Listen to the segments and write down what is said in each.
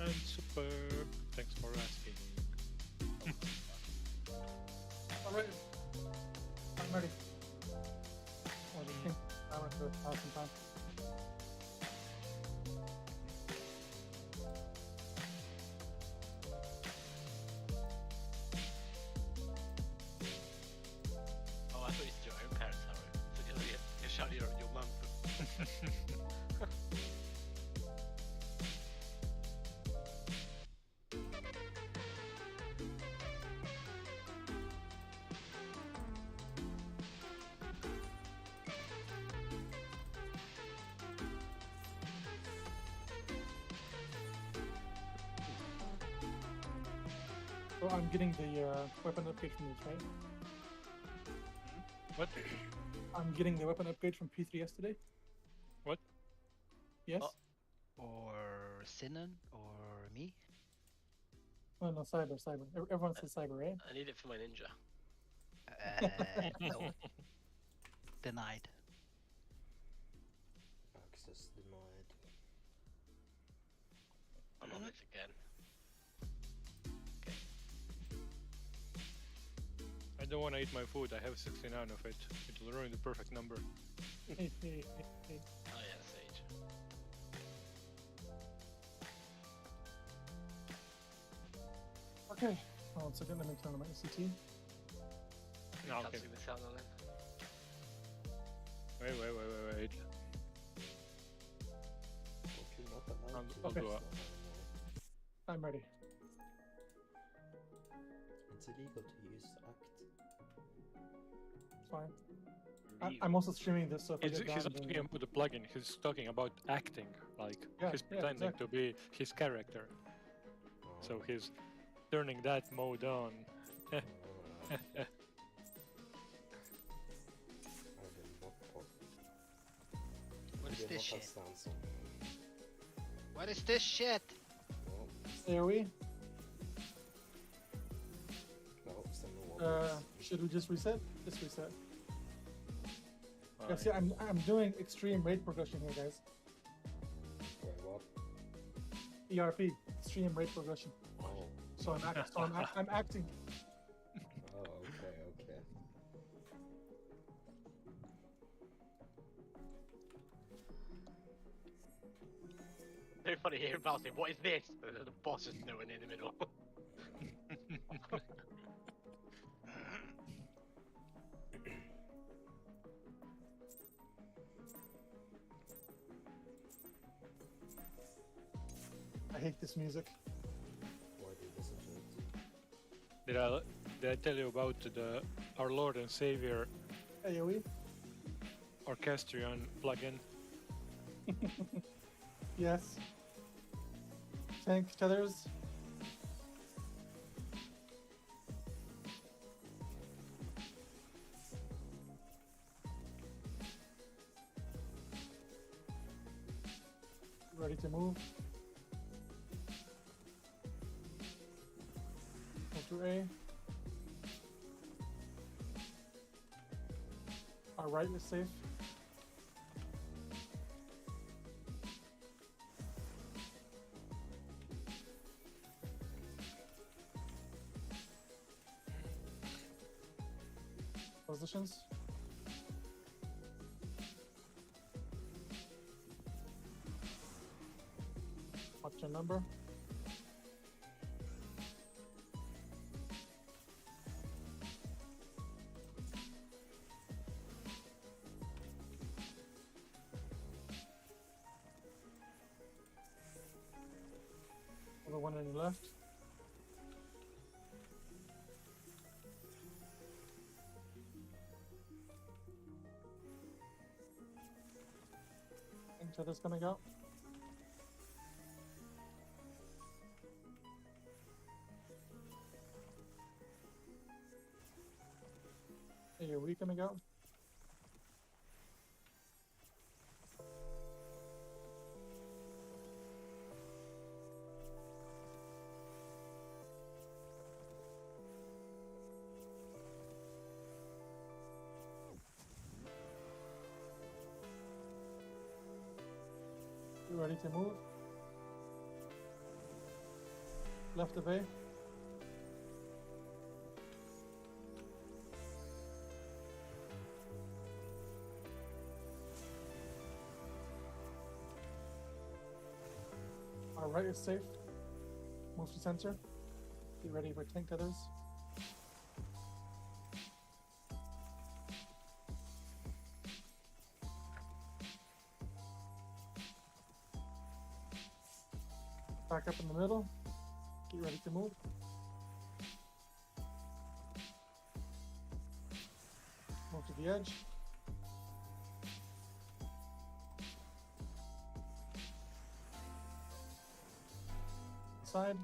I'm superb. Thanks for asking. Alright. I'm ready. I think I went to have some time. Oh, I thought it's your own parents' house. So you shout your mum. So I'm getting the weapon upgrade from this, right? What? I'm getting the weapon upgrade from p3s today. What? Yes? Oh. Or Sinan or me? Oh no, cyber. Everyone says cyber, right? I need it for my ninja. No. Denied. Access denied. I'm on this again. I don't want to eat my food. I have 69 of it. It'll ruin the perfect number. Oh yeah, Sage. Okay. Hold on a second, let me turn on my ECT. No, Can't okay. see the sound on it. Wait. Don't you not allowed I'll to do use it. that anymore? I'm ready. It's illegal to use act. It's fine. I'm also streaming this, so if I He's get not banned, talking then... about the plugin, he's talking about acting. Like, Yeah, he's yeah, pretending exactly. to be his character. Oh, So he's turning that mode on. I did not pop. What is Did this not have shit? stance on. What is this shit? No, There we. no, send me one. Should we just reset? Just reset. Yeah, Alright. see, I'm doing extreme rate progression here, guys. Wait, what? ERP, extreme rate progression. Oh, So I'm acting. oh, okay. Very funny here about it. What is this? And the boss is nowhere in the middle. I hate this music. Why do you listen to it? Did I tell you about our Lord and Savior AoE? Orchestrion plugin? Yes. Tank tethers. Ready to move. Go to A. Our right is safe. Positions. Watch your number. Another one on your left. And tether's coming out. AoE coming out. You ready to move? Left of A. Our right is safe. Move to center. Get ready for tank tethers. Back up in the middle. Get ready to move. Move to the edge. Side.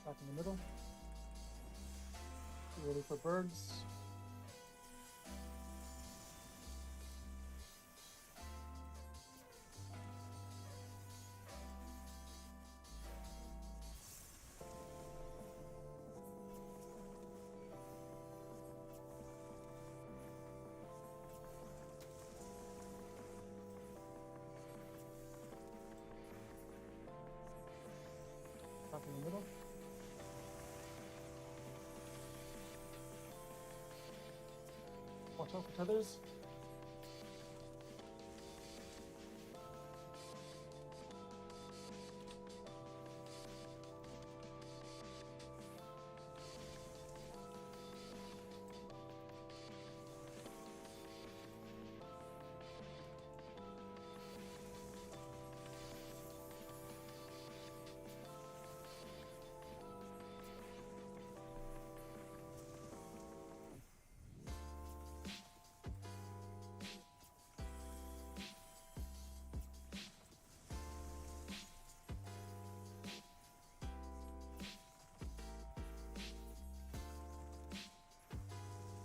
Back in the middle. Get ready for birds. Back in the middle. Watch out for tethers.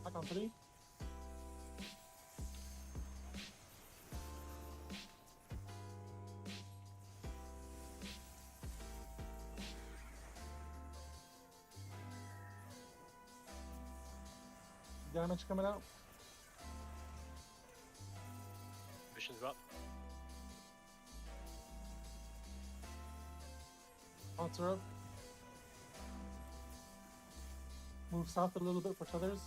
Back on 3. Damage coming out. Missions are up. Odds are up. Move south a little bit for tethers.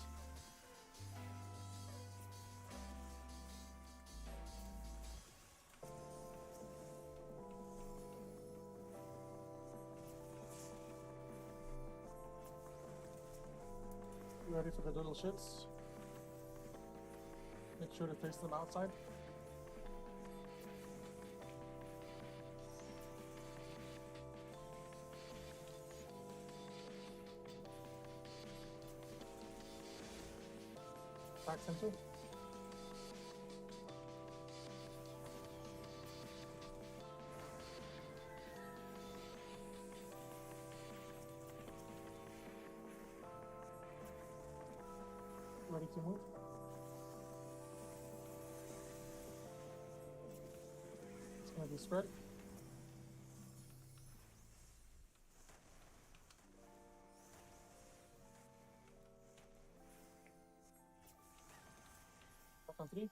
Ready for the little shits. Make sure to face them outside. Back center. Ready to move. It's going to be spread. Back on 3.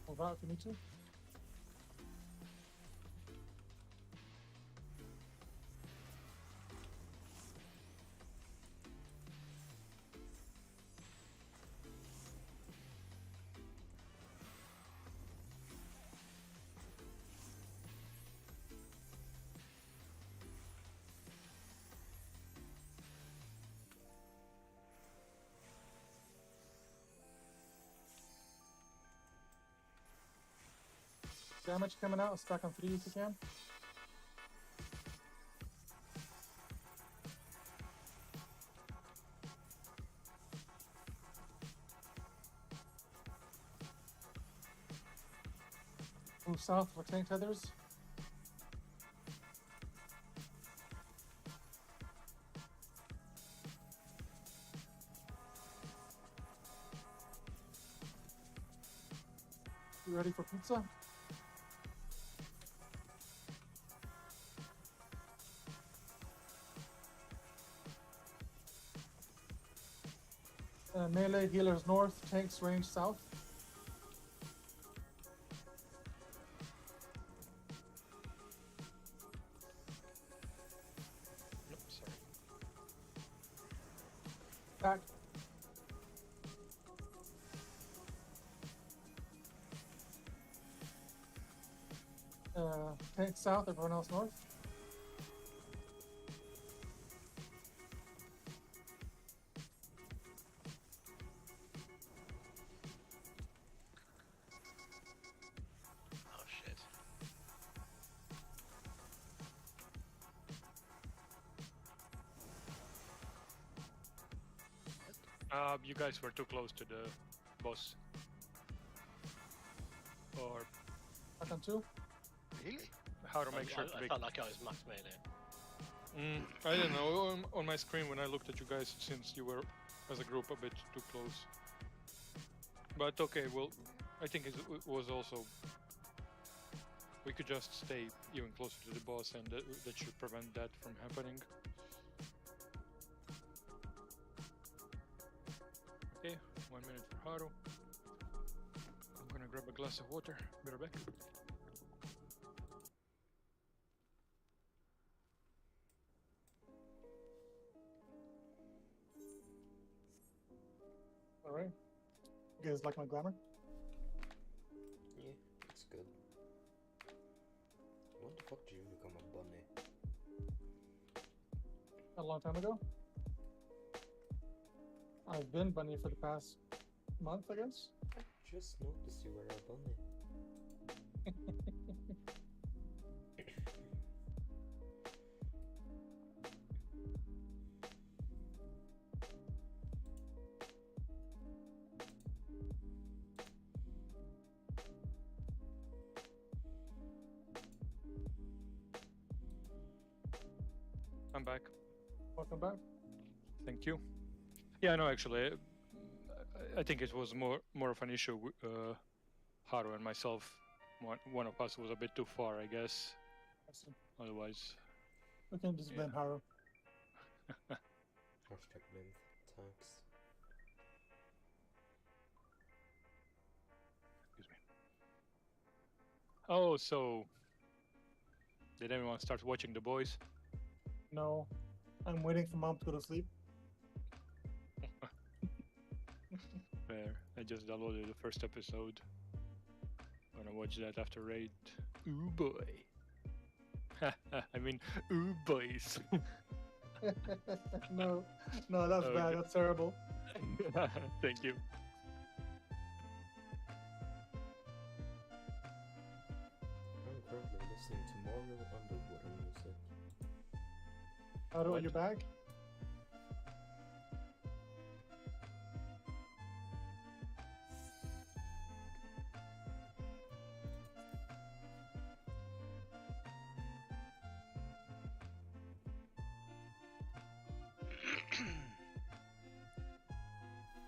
Move out if you need to. Damage coming out. Stack on 3 if you can. Move south for tank tethers. You ready for pizza? Melee healers north, tanks range south. Nope, sorry. Back. Tanks south, everyone else north. Oh shit. You guys were too close to the boss. Or Back on 2. Really? how to make sure to I be... felt like I was max melee. I don't know, on my screen when I looked at you guys, since you were as a group a bit too close. But okay, well, I think it was also... We could just stay even closer to the boss, and that should prevent that from happening. Okay, 1 minute for Haru. I'm gonna grab a glass of water. Be right back. Alright. You guys like my glamour? Yeah, it's good. When the fuck did you become a bunny? A long time ago. I've been bunny for the past month, I guess. I just noticed you were a bunny. I'm back. Welcome back. Thank you. Yeah, no, actually, I think it was more of an issue. Haru and myself, one of us was a bit too far, I guess. I see. Otherwise, We can just blame Haru. Hashtag blame tanks. excuse me. Oh, so did anyone start watching The Boys? No. I'm waiting for mom to go to sleep. Fair. I just downloaded the first episode. Gonna watch that after raid. Ooh boy. I mean, ooh boys. No, that's Okay. bad. That's terrible. Thank you. I'm currently listening to more underwater music. Haru, What? you're back?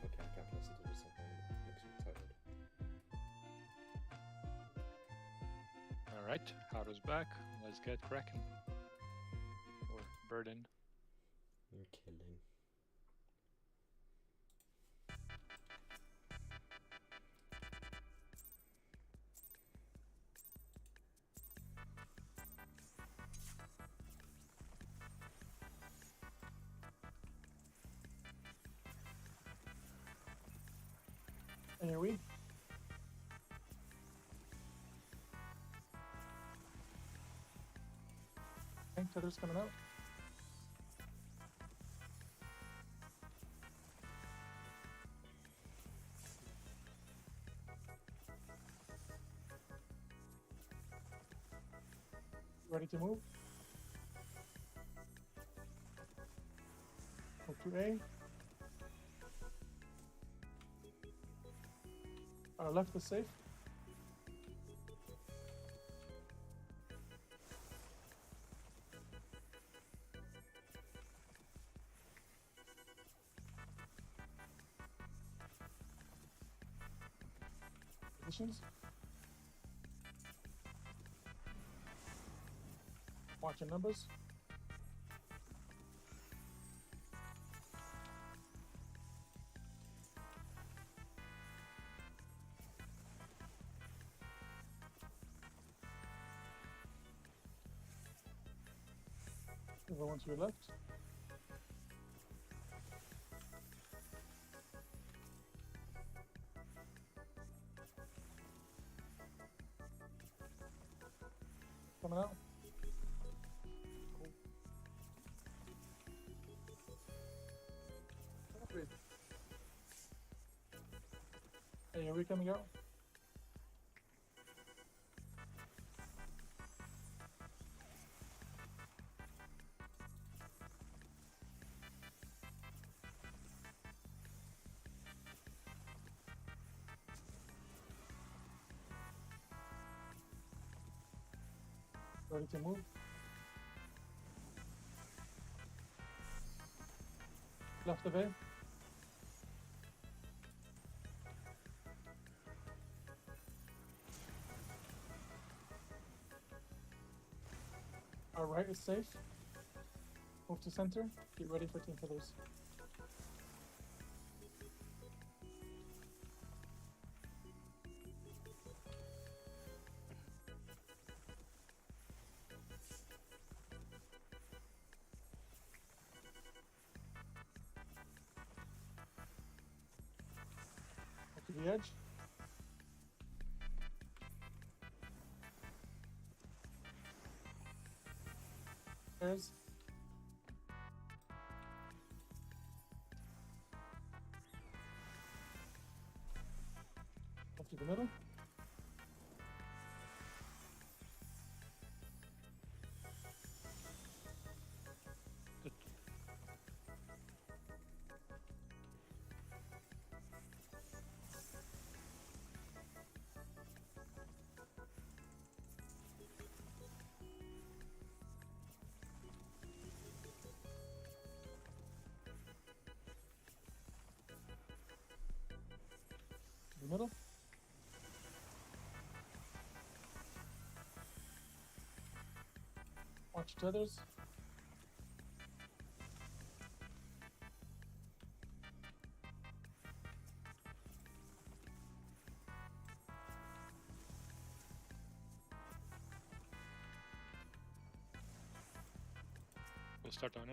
Okay, I can't listen to this again. It makes me tired. Alright, Haru's back. Let's get cracking. Or burden. You're killing. And here we. Tank tether's coming out. Ready to move? Move to A. Our left is safe. Positions. Watching numbers. Everyone to your left. Coming out. Cool. Okay. Hey, are we coming out? Ready to move? Left of A. Our right is safe. Move to center. Get ready for team pillars. Up to the edge. Pairs. Up to the middle. Good. To the middle. Watch tethers. We'll start on A.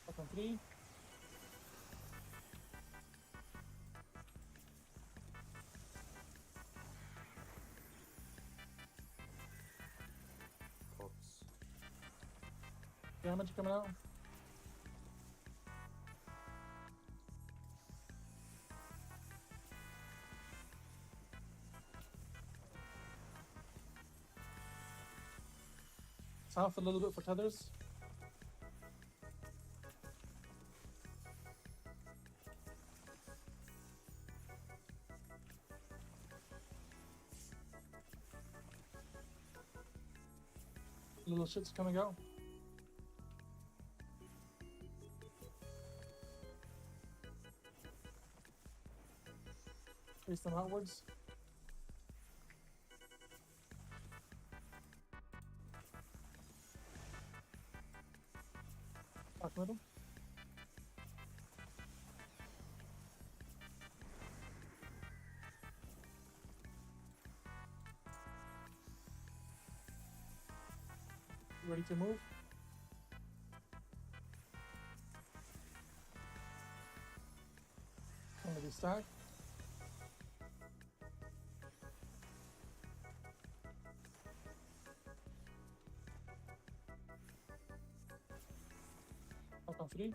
Up on 3. Pops. Damage coming out. South a little bit for tethers. Little shit's coming out. Face them outwards. Back middle. Ready to move? Gonna be stacked. Up on 3.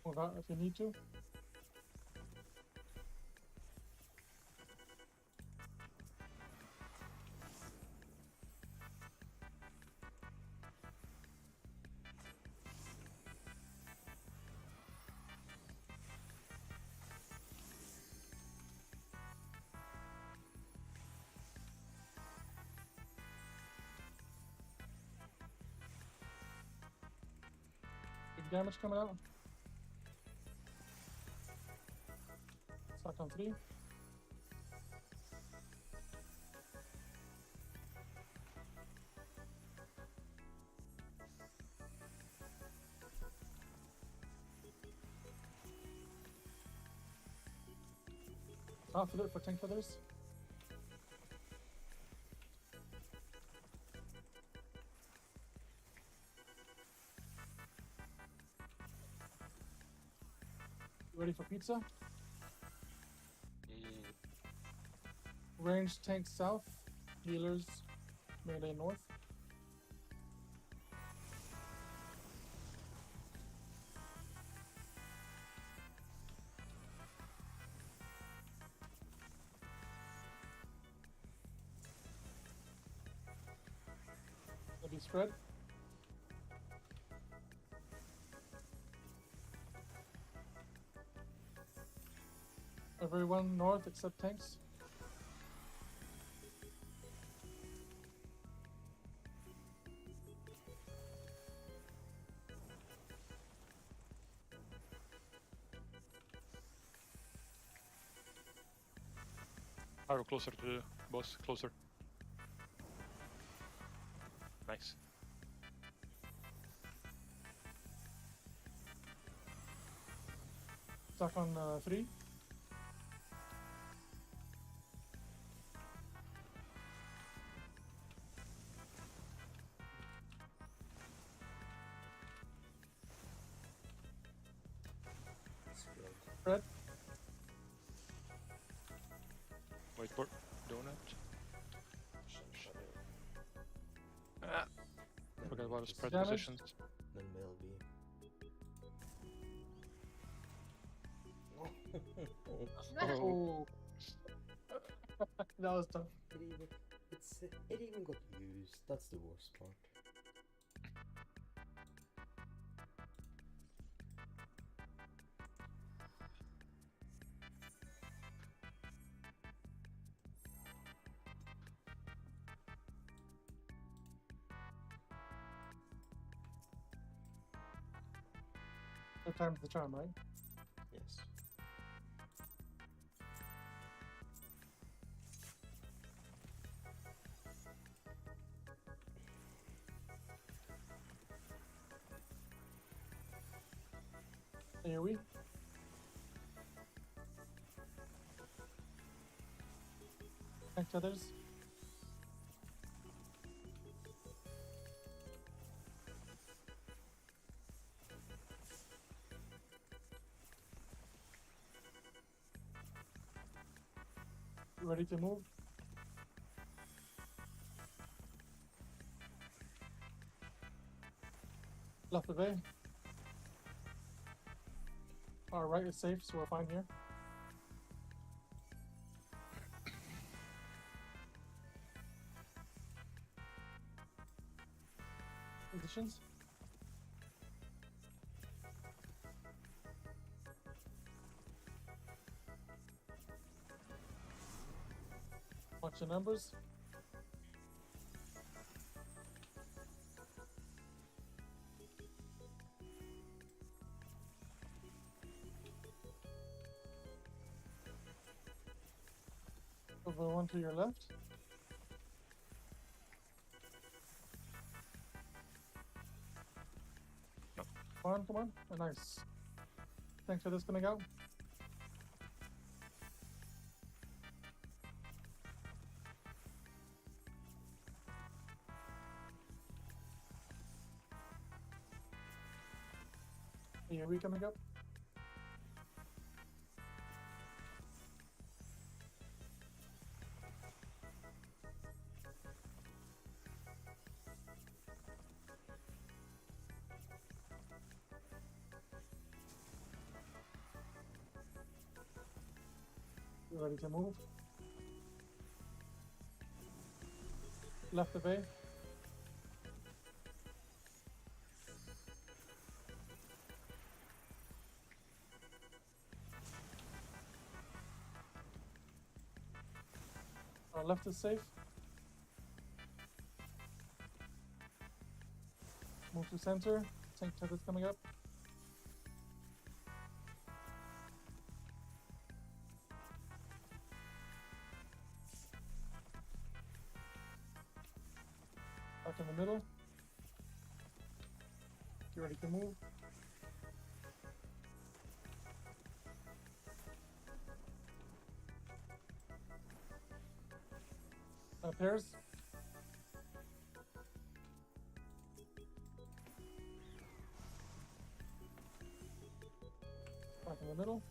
Move out if you need to. Big damage coming out. Stuck on 3. Half of it for tank feathers. Ready for pizza? Range tank south, healers melee north. Maybe spread. Everyone north except tanks. Arrow closer to the boss, closer. Nice. Stuck on 3. Scrub. Spread. Whiteboard. Donut. Shadow. Ah, Then forgot about the just- spread Damage. positions. Then mail B. Oh. That was tough. It even got used. That's the worst part. Third time's the charm, right? Yes. Here we. Tank feathers. Ready to move? Left of A. Our right is safe, so we're fine here. Positions. Watch the numbers. Over one to your left. Come on. Oh, nice. Thanks for this coming out. Here we coming up. You ready to move? Left of A. Our left is safe. Move to center. Tank turret is coming up. in the middle. Get ready to move. Pairs. Back in the middle.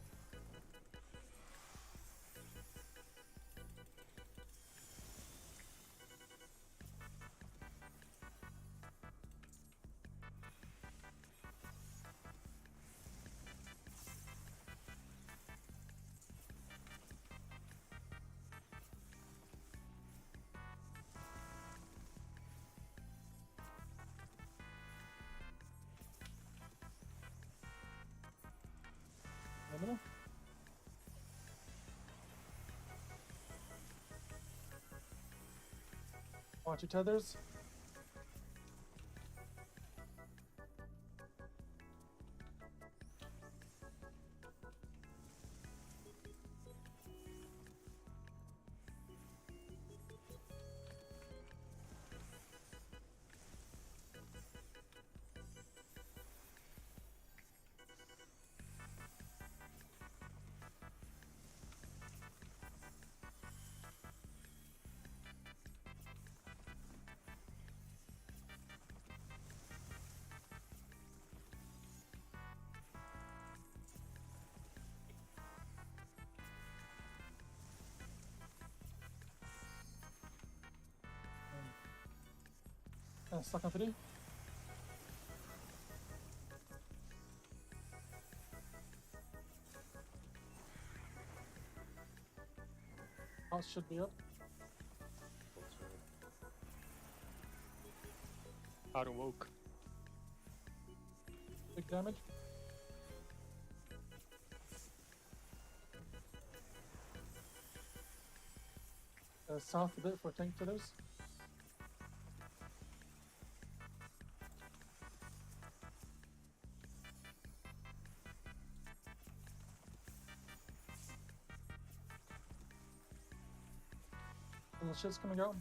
In the middle. Watch your tethers. Stuck on 3. House should be up. What's right? Out of woke. Big damage. South a bit for tank tethers. Little shit's coming out.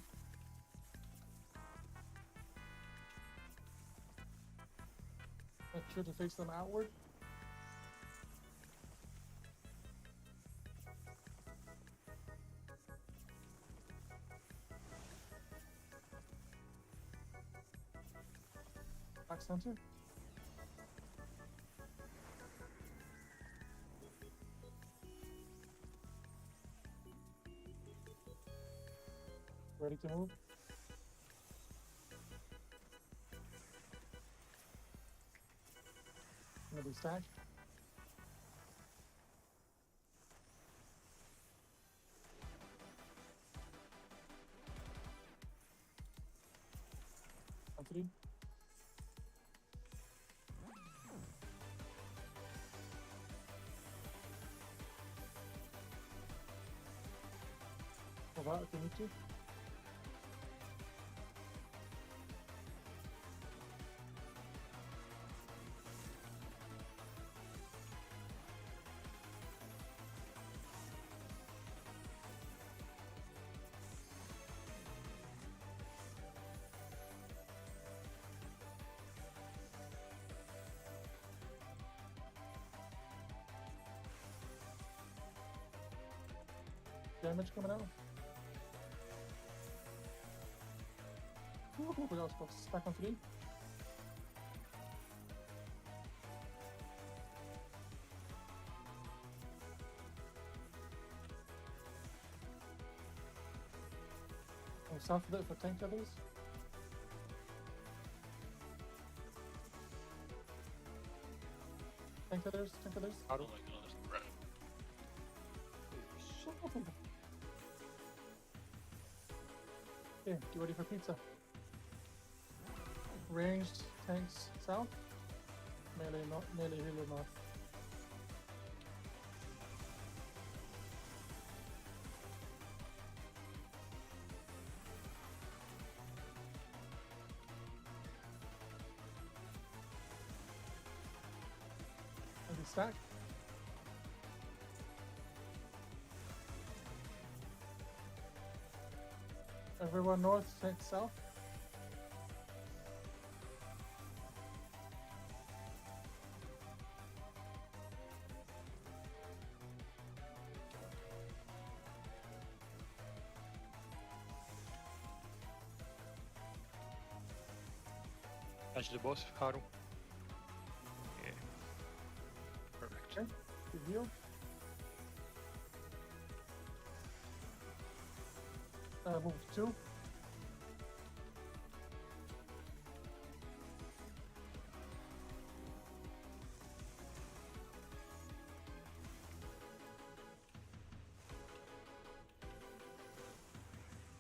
Make sure to face them outward. Back center. Ready to move. Gonna be stacked. On 3. Move out if you need to. Damage coming out. Ooh, we got stack on 3. Oh, south of it for tank tethers. Tank tethers, tank tethers. Out Oh of. my god. Okay, get ready for pizza. Ranged tanks south. Melee healer north. Maybe stack. Everyone north, tank south. Catch the boss, Haru. Yeah. Perfect. Okay. Good heal. Move to 2.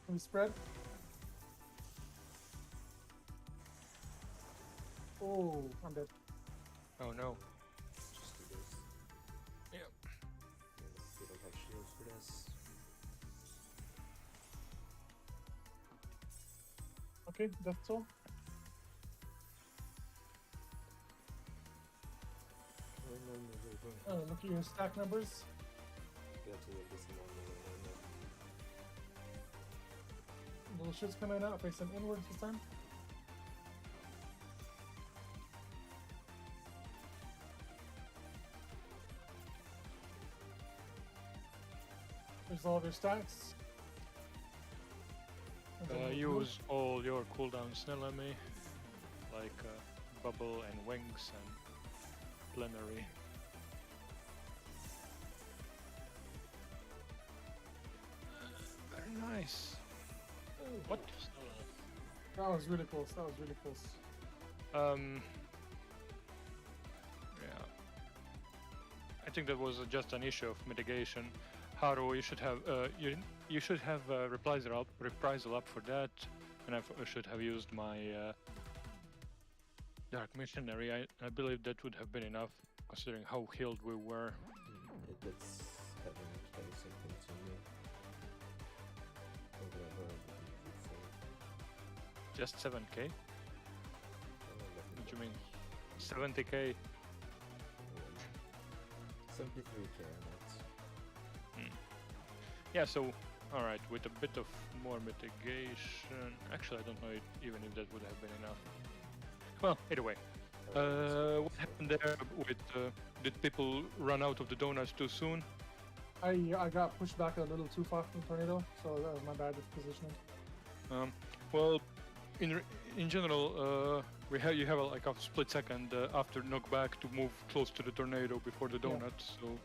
We spread. Oh, I'm dead. Oh no. Just do this. Yeah. And we don't have shields for this. Okay, that's all. No. Look at your stack numbers. You have to wait this long. Little shit's coming out. Face them inwards this time. There's all of your stacks. And then we'll move. Use all your cooldowns, Nelami, like bubble and wings and plenary. Very nice. What? That was really close. That was really close. Yeah. I think that was just an issue of mitigation. Haru, you should have you should have reprisal up for that, and I should have used my dark missionary. I believe that would have been enough, considering how healed we were. It's having a something to me. Just 7k? What do you mean? 70k? 73k on that. Yeah, so, alright, with a bit of more mitigation... Actually, I don't know even if that would have been enough. Well, anyway. What happened there with... did people run out of the donuts too soon? I got pushed back a little too far from the tornado, so that was my bad with positioning. Well, in general, you have like a split second after knockback to move close to the tornado before the donut, so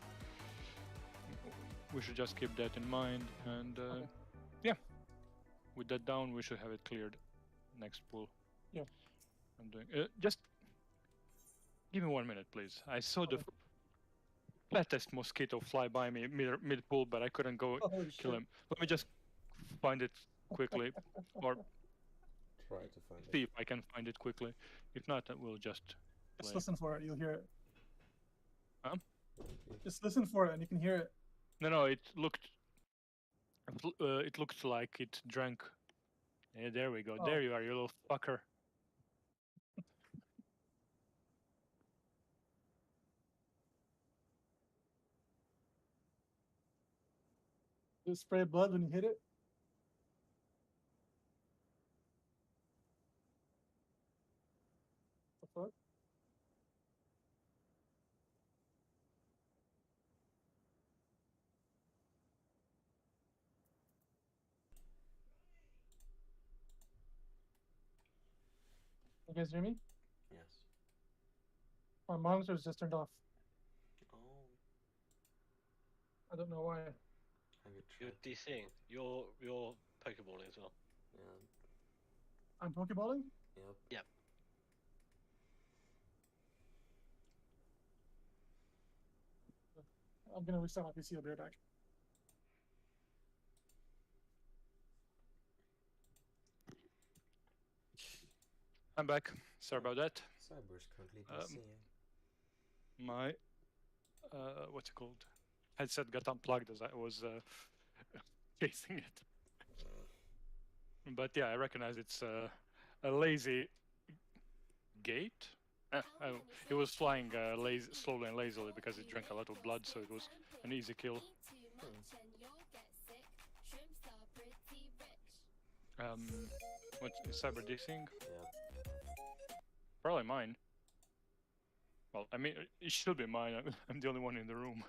we should just keep that in mind. And yeah, with that down, we should have it cleared next pull. Yeah. I'm doing. Just give me 1 minute, please. I saw the fattest mosquito fly by me mid pull, but I couldn't go kill him. Let me just find it quickly, or Try to find see it. if I can find it quickly. If not, we'll just play. Just listen for it, you'll hear it. Huh? Just listen for it and you can hear it. No, it looked like it drank. Yeah, there we go. Oh. There you are, you little fucker. Did it spray blood when you hit it? The fuck? You guys hear me? Yes. My monitor's just turned off. Oh. I don't know why. Have you You're tried? DCing. You're Pokeballing as well. Yeah. I'm Pokeballing? Yep. Yep. I'm gonna restart my PC. I'll be right back. I'm back. Sorry about that. Cyber's currently Um, DCing. My what's it called? Headset got unplugged as I was chasing it. But yeah, I recognize it's a lazy gate. It was flying slowly and lazily because it drank a lot of blood, so it was an easy kill. What is cyber dissing? Yeah. Probably mine. Well, I mean, it should be mine. I'm the only one in the room.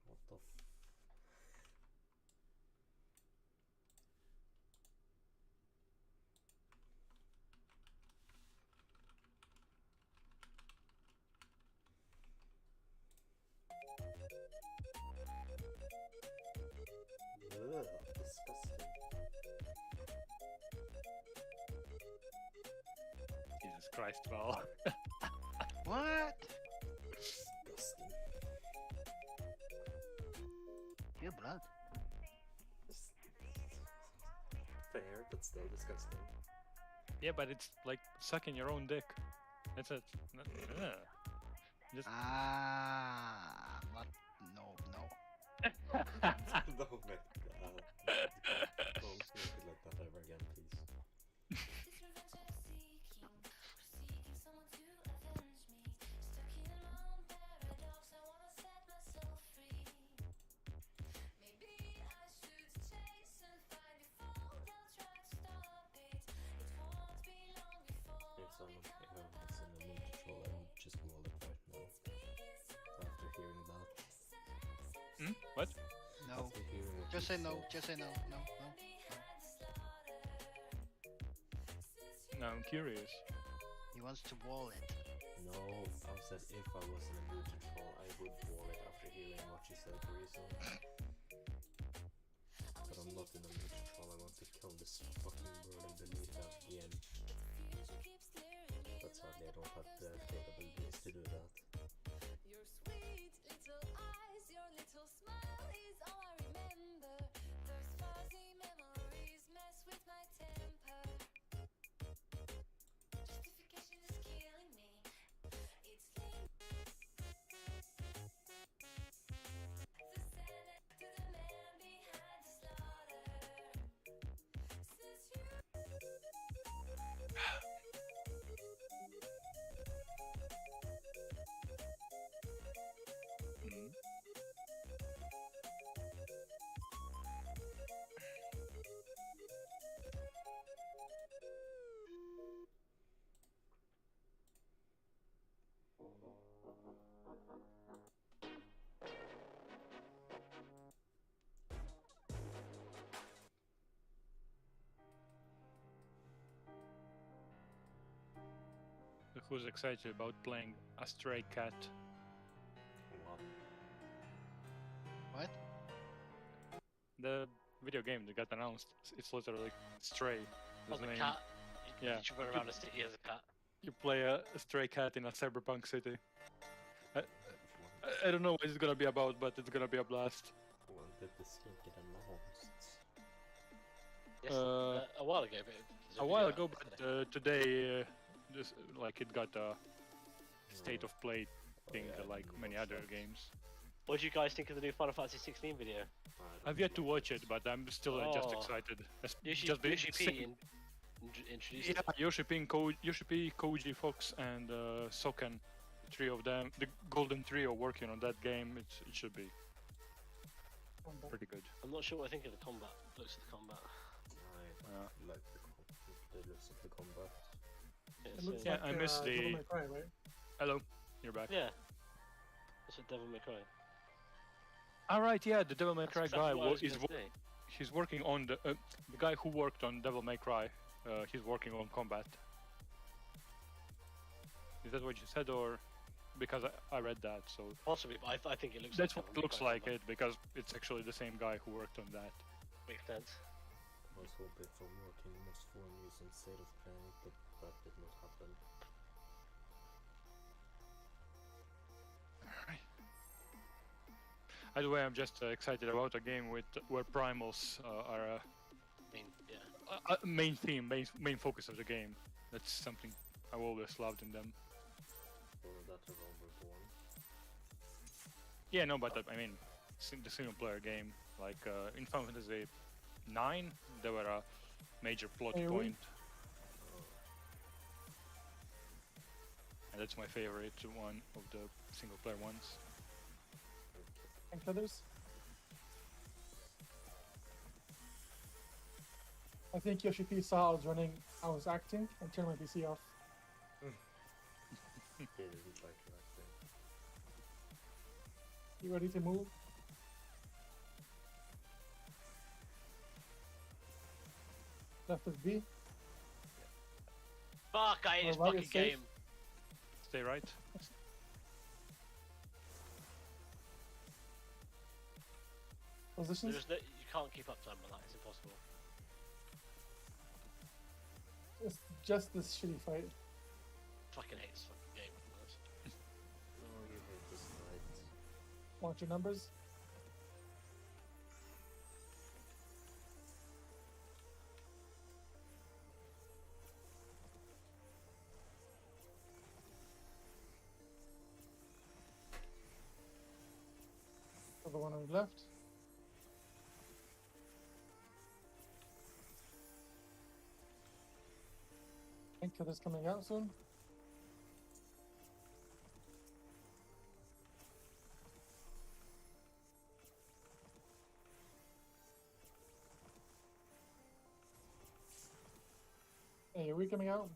What the Ugh, disgusting. Jesus Christ, Val. What? Disgusting. Your blood. Fair, but still disgusting. Yeah, but it's like sucking your own dick. That's it. Just What? No. No, my god. Don't make it like that ever again, please. If someone was in a mood to troll, I would just wall it right now. After hearing that. what? No. After hearing what Just you say no. said. Just say no. No. No, I'm curious. He wants to wall it. No, I said if I was in a mood to troll, I would wall it after hearing what you said, Reason. But I'm not in a mood to troll, I want to kill this fucking bird and delete that game. But sadly I don't have the capabilities to do that. Your sweet little eyes, your little smile is all I remember. Those fuzzy memories mess with my temper. Justification is killing me. It's the Senate to the man behind the slaughter. Since you Mm. Who's excited about playing a stray cat? What? What? The video game that got announced. It's literally Stray. Oh, His the name. cat. You Yeah. should run around a city as a cat. You play a stray cat in a cyberpunk city. I don't know what it's gonna be about, but it's gonna be a blast. When did this game get announced? Yes, Uh, a while ago, but there's A while video ago, out but yesterday. today, just like it got a state No. of play thing, Oh, yeah, like no many other shit. games. What do you guys think of the new Final Fantasy 16 video? I've yet to watch it, but I'm still just Oh. excited. Yoshi, Just Yoshi P seeing- introduced Yeah, it. Yoshi P, Koji, Fox, and Soken, the three of them, the Golden Trio working on that game. It should be pretty good. I'm not sure what I think of the combat. Looks of the combat. I like the looks of the combat. It looks Yeah, like I miss Devil the- May Cry, right? Hello, you're back. Yeah. That's what Devil May Cry. All right, yeah, the Devil May That's Cry exactly guy what I was is gonna say. he's working on the guy who worked on Devil May Cry. He's working on combat. Is that what you said, or because I read that? So Possibly, but I think it looks. that's like what Devil it looks May Cry like combat. it, because it's actually the same guy who worked on that. Makes sense. I was hoping for more Kingdom Hearts 4 news and State of Play, but that did not happen. Either way, I'm just excited about a game with where primals are I mean, yeah. a main theme, main focus of the game. That's something I've always loved in them. Or that a Realm Reborn. Yeah, no, but I mean, the single player game, like in Final Fantasy 9, there were a major plot Hey, point, and that's my favorite one of the single player ones. And feathers. I think Yoshi P saw I was acting, and turned my PC off. He didn't like your acting. You ready to move? Left is B. Fuck! I hate this Well, right, fucking it's safe. game. Stay right. Positions? There's no, you can't keep up time with that. It's impossible. It's just this shitty fight. Fucking hate this fucking game. to be honest. Oh, you hate this night. Want your numbers? For the one on the left. Painkiller's coming out soon. Hey, are we coming out?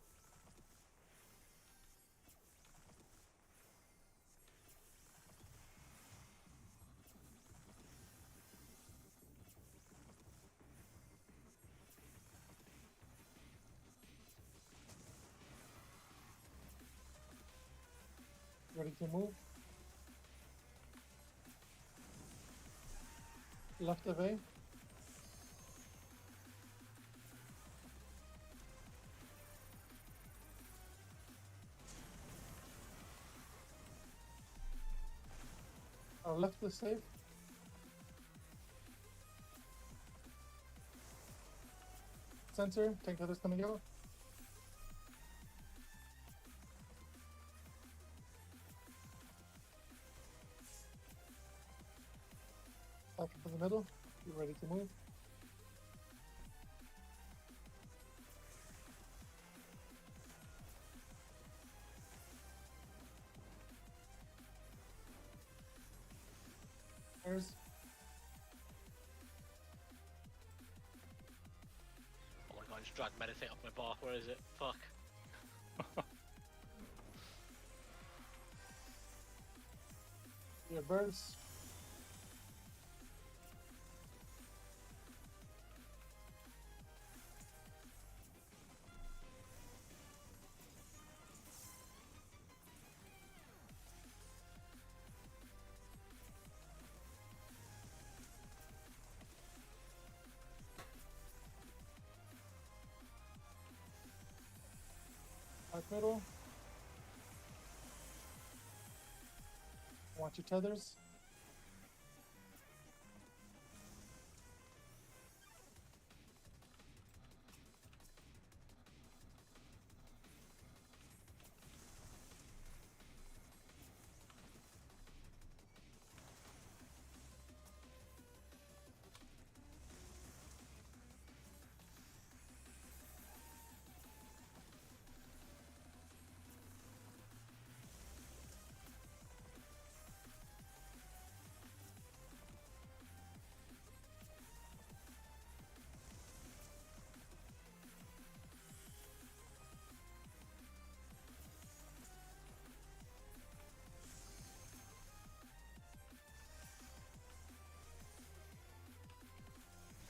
Ready to move? Left of A. Our left is safe. Center, tank others coming out. Back into the middle. You ready to move? There's Oh my god, I just dragged meditate off my bar. Where is it? Fuck. your birds. Back middle. Watch your tethers.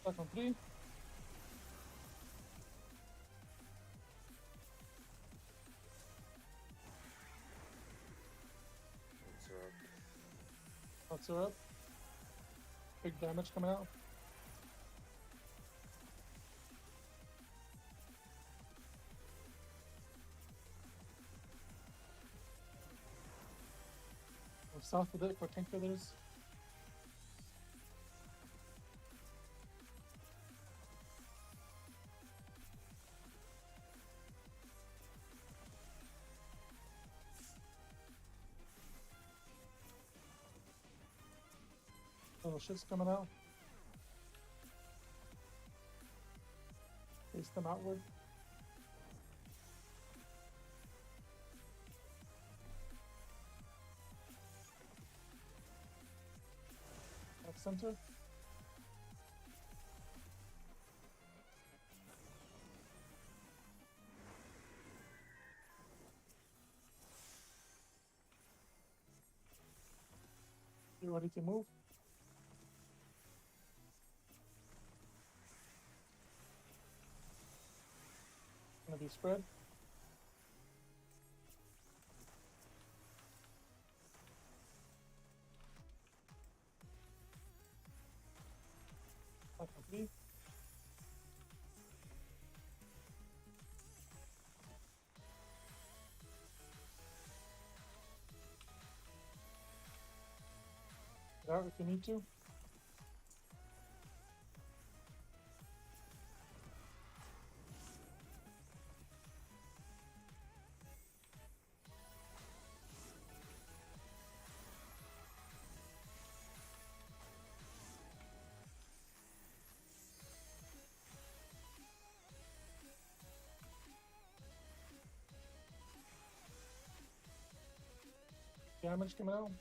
Back on 3. What's up? Shots are up. Big damage coming out. We're south of it for tank feathers. Little shit's coming out. Face them outward. Back center. You ready to move? Gonna be spread. Back on 3. Get out if you need to. Damage coming out.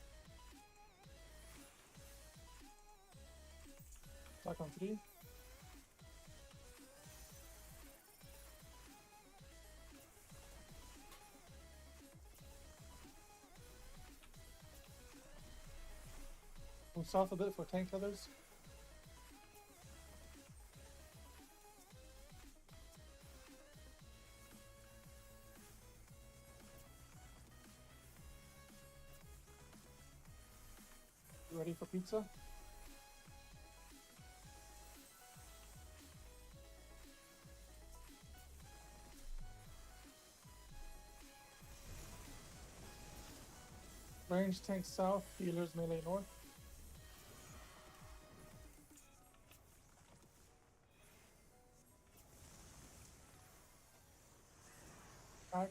Back on 3. Move south a bit for tank feathers. You ready for pizza? Range tank south, healers melee north. Back.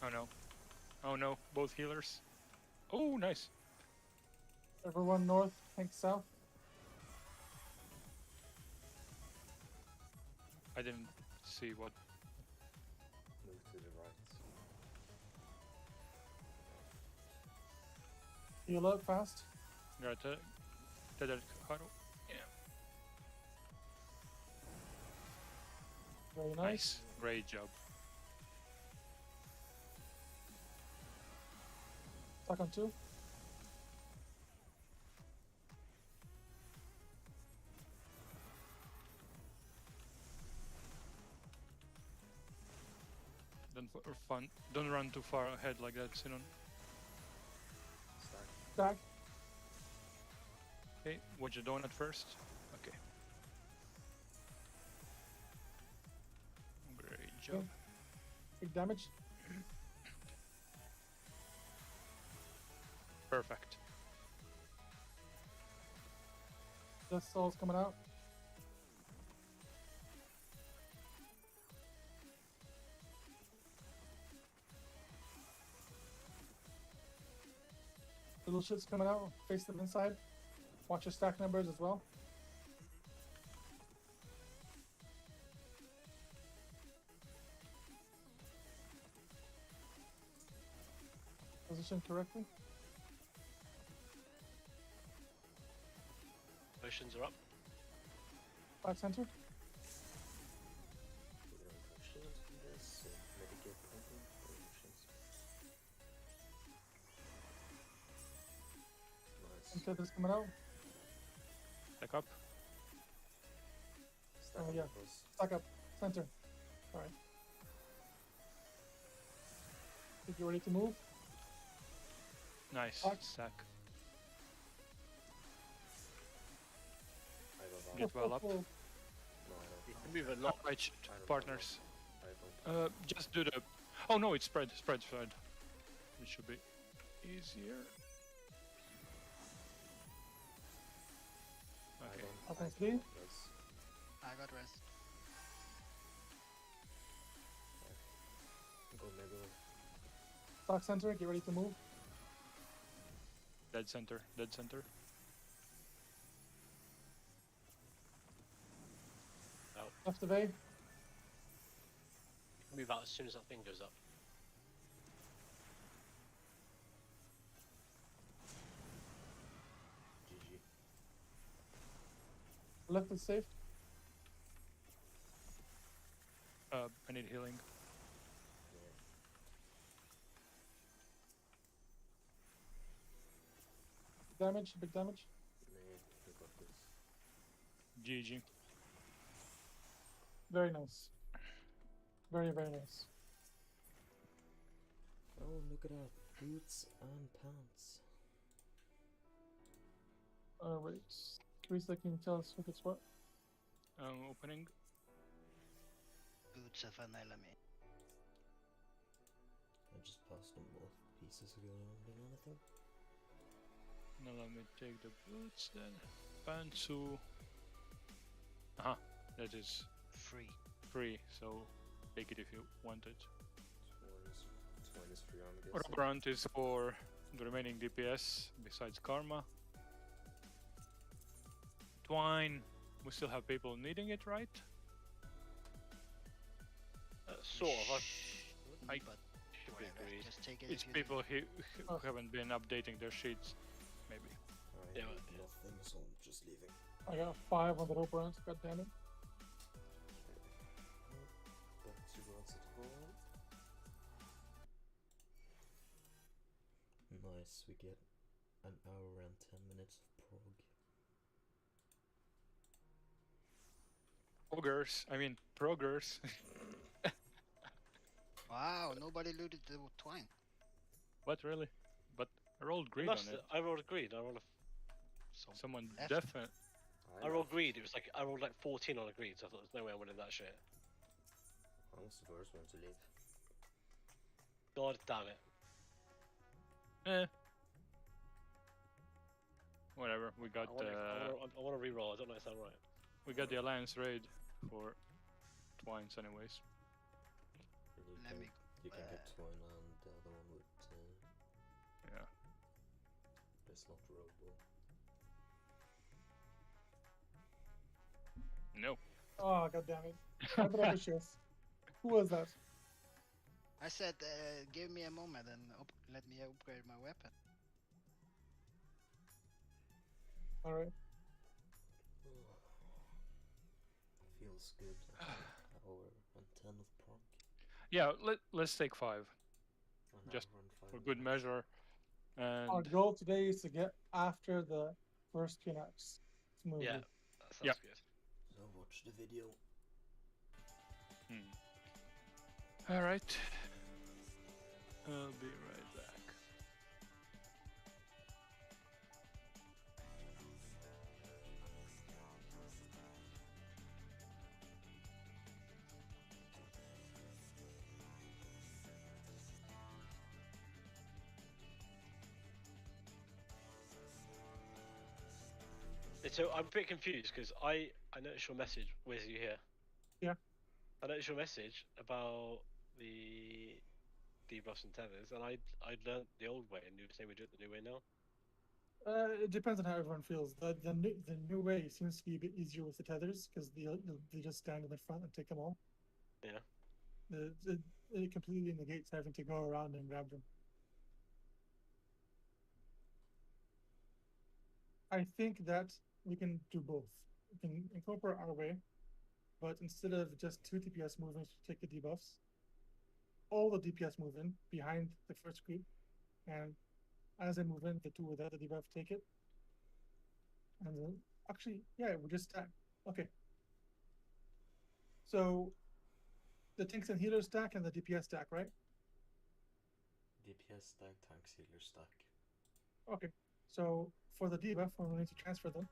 Oh no. Oh no, both healers. Oh, nice. Everyone north, tank south. I didn't see what. Move to the right. Heal up fast. Got it. Yeah. Very nice. Nice. Great job. Back on 2. Don't run too far ahead like that, Sinon. Stack. Stack. Okay, watch the donut first. Okay. Great job. Big damage. Perfect. Death Soul's coming out. Little shit's coming out. Face them inside. Watch your stack numbers as well. Position correctly. Potions are up. Back center. We don't have shields for this, so medicate pumping potions. Nice. Center this coming out. Back up. Stack Oh, on yeah. the cross. Stack up. Center. Alright. Think you're ready to move? Nice. Fuck. Sack. I don't know. Get well up. No, I don't You know. can move a lot. Right, I don't partners. I don't. Just do the. Oh no, it's spread. Spread. It should be easier. I Okay. don't. Up on I 3. don't press. I got rest. Go middle. Stack center. Get ready to move. Dead center. Dead center. Left of A. Move out as soon as that thing goes up. GG. Left is safe. I need healing. Yeah. Damage. Big damage. Man, we got this. GG. Very nice. Very, very nice. Oh, look at that. Boots and pants. Wait. Teresa, can you tell us what it's what? Opening. Boots of an enemy. I just passed them both pieces ago, anything? Now let me take the boots then. Pantsu. Aha, that is Free. free, so take it if you want it. Twine is free, I'm guessing. Roborant is for the remaining DPS besides Karma. Twine, we still have people needing it, right? Sort of. I- But Should be whatever, agreed. just take it It's if you people who haven't been updating their sheets, maybe. Alright, Yeah, nothing, so I'm just leaving. I got 5 on the rope rounds, god damn it. Back to runs at home. Nice, we get an hour and 10 minutes of prog. Progress. Wow, nobody looted the twine. What, really? But I rolled greed Must- on it. I rolled greed. I rolled a So Someone F. definitely. I rolled greed. It was like I rolled like 14 on a greed, so I thought there's no way I'm winning that shit. I was the first one to leave. God damn it. Whatever. We got I want to re-roll. I don't know if that's right. we got the Alliance raid for Twines, anyways. And you Let can, me- you can get twine and the other one with Yeah. it's not robo. No. Oh, god damn it. Atrocious. Who was that? I said, give me a moment and let me upgrade my weapon. Alright. Feels good. Hour and 10 of prog. Yeah. Let's take 5 An Just hour and 5 for good minutes. measure. And Our goal today is to get after the first 2 nights. Smoothly. Yeah, that sounds Yeah. good. So watch the video. all right. I'll be right back. So I'm a bit confused because I noticed your message. Where's you here? Yeah. I noticed your message about the debuffs and tethers, and I learned the old way, and you were saying we do it the new way now. It depends on how everyone feels. The new way seems to be a bit easier with the tethers because they just stand in the front and take them all. Yeah. It completely negates having to go around and grab them. I think that we can do both. We can incorporate our way, but instead of just 2 DPS moving to take the debuffs, all the DPS move in behind the first group, and as they move in, the 2 without the debuff take it. And then, actually, yeah, we just stack. Okay. So, the tanks and healers stack and the DPS stack, right? DPS stack, tanks, healer stack. Okay. So for the debuff, we're going to transfer them.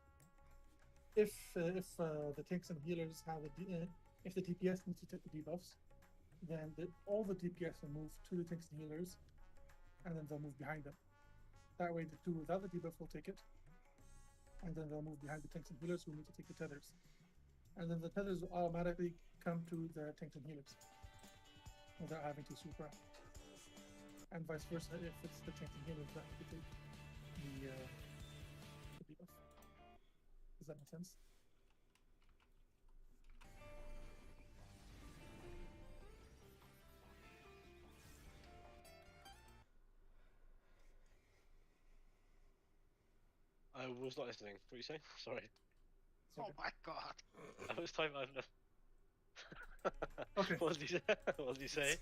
If the tanks and healers have if the DPS needs to take the debuffs, then all the DPS will move to the tanks and healers, and then they'll move behind them. That way, the 2 without the debuff will take it, and then they'll move behind the tanks and healers who need to take the tethers, and then the tethers will automatically come to the tanks and healers without having to super. And vice versa if it's the tanks and healers that need to take the debuff. Does that make sense? I was not listening. What are you saying? Sorry. It's Oh okay. my god. I was typing. Okay. What did he say? What did he say?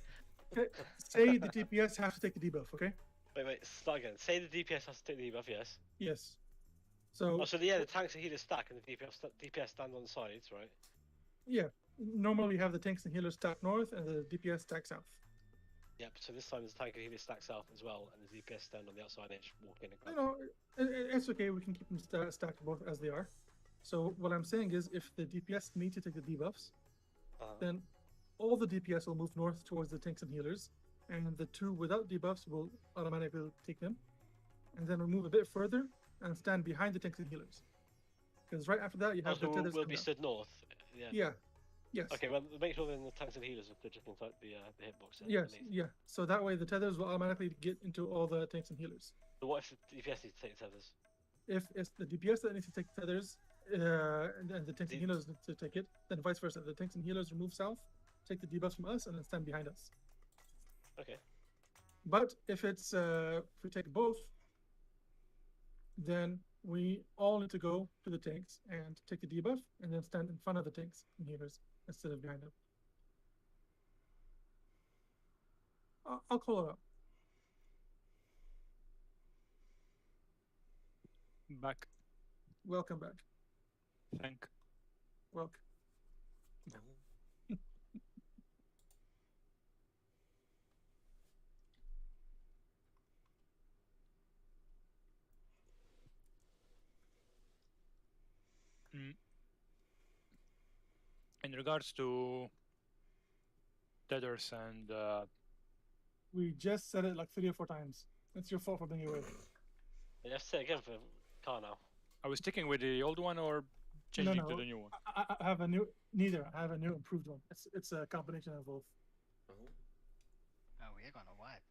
Say the DPS have to take the debuff, okay? Wait. Start again. Say the DPS has to take the debuff. Yes. Yes. So Oh, so the tanks and healers stack, and the DPS stand on the sides, right? yeah, normally we have the tanks and healers stack north and the DPS stack south. Yep. So this time the tank and healer stack south as well, and the DPS stand on the outside edge, walking and You grab. know, it's okay. We can keep them stacked both as they are. So what I'm saying is, if the DPS need to take the debuffs, then all the DPS will move north towards the tanks and healers, and the two without debuffs will automatically take them, and then we'll move a bit further and stand behind the tanks and healers. Because right after that, you have the Also, tethers will coming be out. stood north. Yeah. Yeah. Yes. Okay. Well, make sure then the tanks and healers are stood just inside the hitbox. Then, Yes. at least. Yeah. So that way the tethers will automatically get into all the tanks and healers. So what if the DPS needs to take the tethers? If it's the DPS that needs to take tethers, and the tanks and healers need to take it, then vice versa. The tanks and healers move south, take the debuffs from us, and then stand behind us. Okay. But if it's if we take both, then we all need to go to the tanks and take the debuff, and then stand in front of the tanks and healers instead of behind them. I'll call it out. Back. Welcome back. Thank. Welcome. In regards to tethers and We just said it like 3 or 4 times. It's your fault for being away. You have to say it again for car now. are we sticking with the old one or changing to no. the new one? I have a new. Neither. I have a new improved one. It's a combination of both. Oh, we're gonna wipe.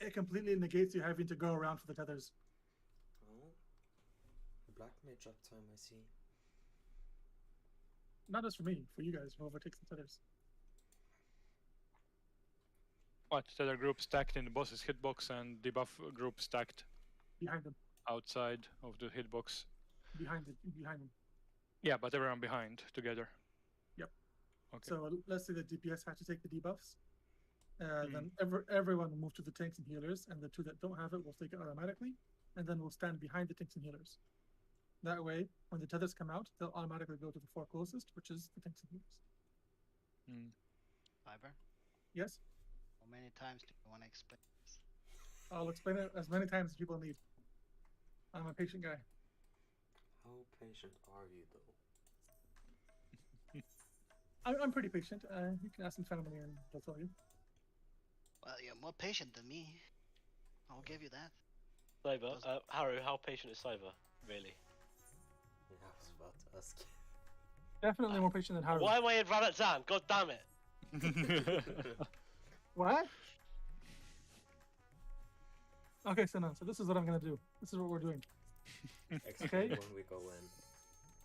It completely negates you having to go around for the tethers. Oh. Black mage uptime, I see. Not just for me, for you guys, whoever takes the tethers. What tether group stacked in the boss's hitbox and debuff group stacked Behind them. outside of the hitbox? Behind them. Yeah, but everyone behind together. Yep. Okay. So let's say the DPS had to take the debuffs. Then everyone will move to the tanks and healers, and the two that don't have it will take it automatically, and then we'll stand behind the tanks and healers. That way, when the tethers come out, they'll automatically go to the 4 closest, which is the tanks and healers. Fiber, Yes? how many times do you want to explain this? I'll explain it as many times as people need. I'm a patient guy. How patient are you, though? I'm pretty patient. You can ask some family and they'll tell you. Well, you're more patient than me. I'll give you that. Cyber, Haru, how patient is Cyber, really? Yeah, I was about to ask. Definitely more patient than Haru. Why am I in Ranat-zan? God damn it! What? Okay, so this is what I'm gonna do. This is what we're doing. Explain when we go in.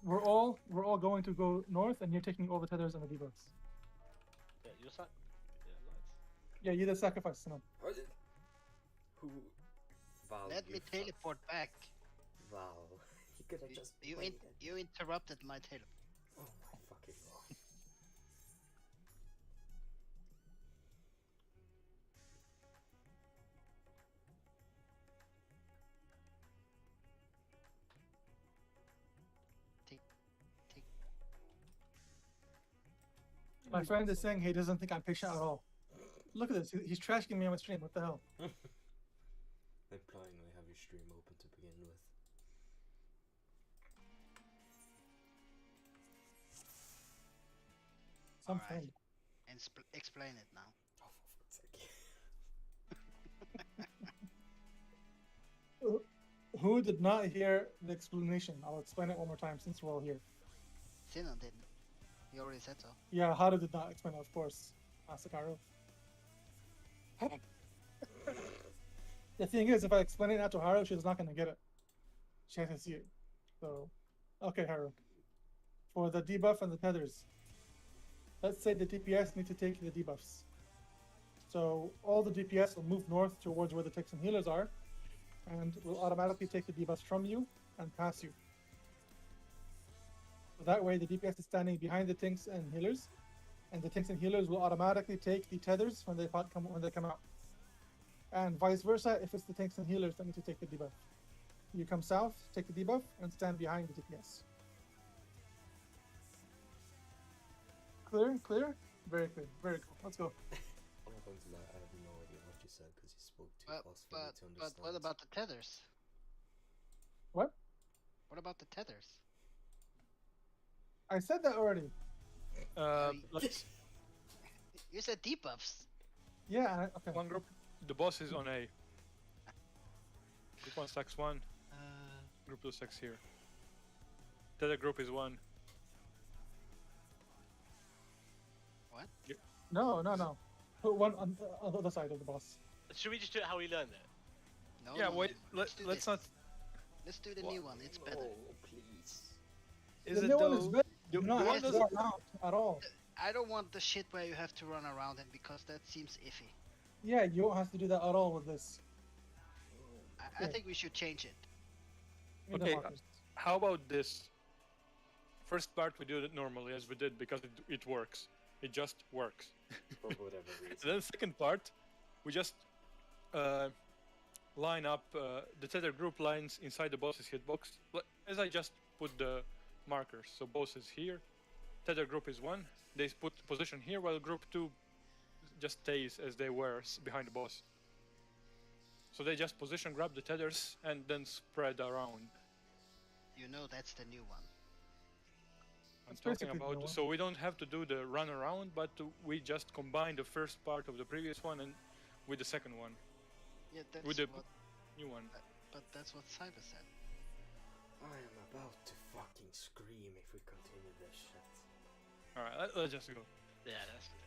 We're all going to go north, and you're taking all the tethers and the debuffs. Yeah, you're yeah, nice. Yeah, you the sacrifice, Sinan. Who? Val, Let me you fuck. teleport back. Val, you could have just You played it. you interrupted my teleport. Oh my fucking god. Tick, tick. My friend is saying he doesn't think I'm patient at all. Look at this. He's trashing me on my stream. What the hell? Implying I have your stream open to begin with. Some Alright. friend. And explain it now. Oh, for fuck's sake. Who did not hear the explanation? I'll explain it one more time since we're all here. Sinan didn't. He already said so. Yeah, Haru did not explain it, of course. Asakaru. The thing is, if I explain it out to Haru, she's not going to get it. She has to see it. So, okay, Haru. For the debuff and the tethers, let's say the DPS need to take the debuffs. So all the DPS will move north towards where the tanks and healers are, and will automatically take the debuffs from you and pass you. So that way, the DPS is standing behind the tanks and healers, and the tanks and healers will automatically take the tethers when they come out. And vice versa, if it's the tanks and healers that need to take the debuff. You come south, take the debuff, and stand behind the DPS. Clear? Clear? Very good. Very cool. Let's go. I'm not going to lie, I have no idea what you said because you spoke too But fast for me to understand. what about the tethers? What? What about the tethers? I said that already. Let's You said debuffs. Yeah. Okay. one group. The boss is on A. Group 1 stacks 1. Group 2 stacks here. The other group is 1. No. Put one on the other side of the boss. Should we just do it how we learned it? No. Yeah, no, wait. let's do Let's this. not. Let's do the new one. It's better. Oh, please. Is the it new one is though? better. The Do not one have to doesn't- go around at all. I don't want the shit where you have to run around it because that seems iffy. Yeah, you won't have to do that at all with this. I Yeah. think we should change it. Give me the Okay, markers. How about this? First part we do it normally as we did because it works. It just works. For whatever reason. And then second part, we just line up the tether group lines inside the boss's hitbox. As I just put the markers. So boss is here, tether group is 1. They put position here while group 2 just stays as they were behind the boss. So they just position, grab the tethers, and then spread around. You know that's the new one. I'm That's talking basically the about, one. so we don't have to do the run around, but we just combine the first part of the previous one and with the second one, Yeah, that's with the what. new one. But that's what Cyber said. I am about to fucking scream if we continue this shit. Alright, let's just go. Yeah, that's good.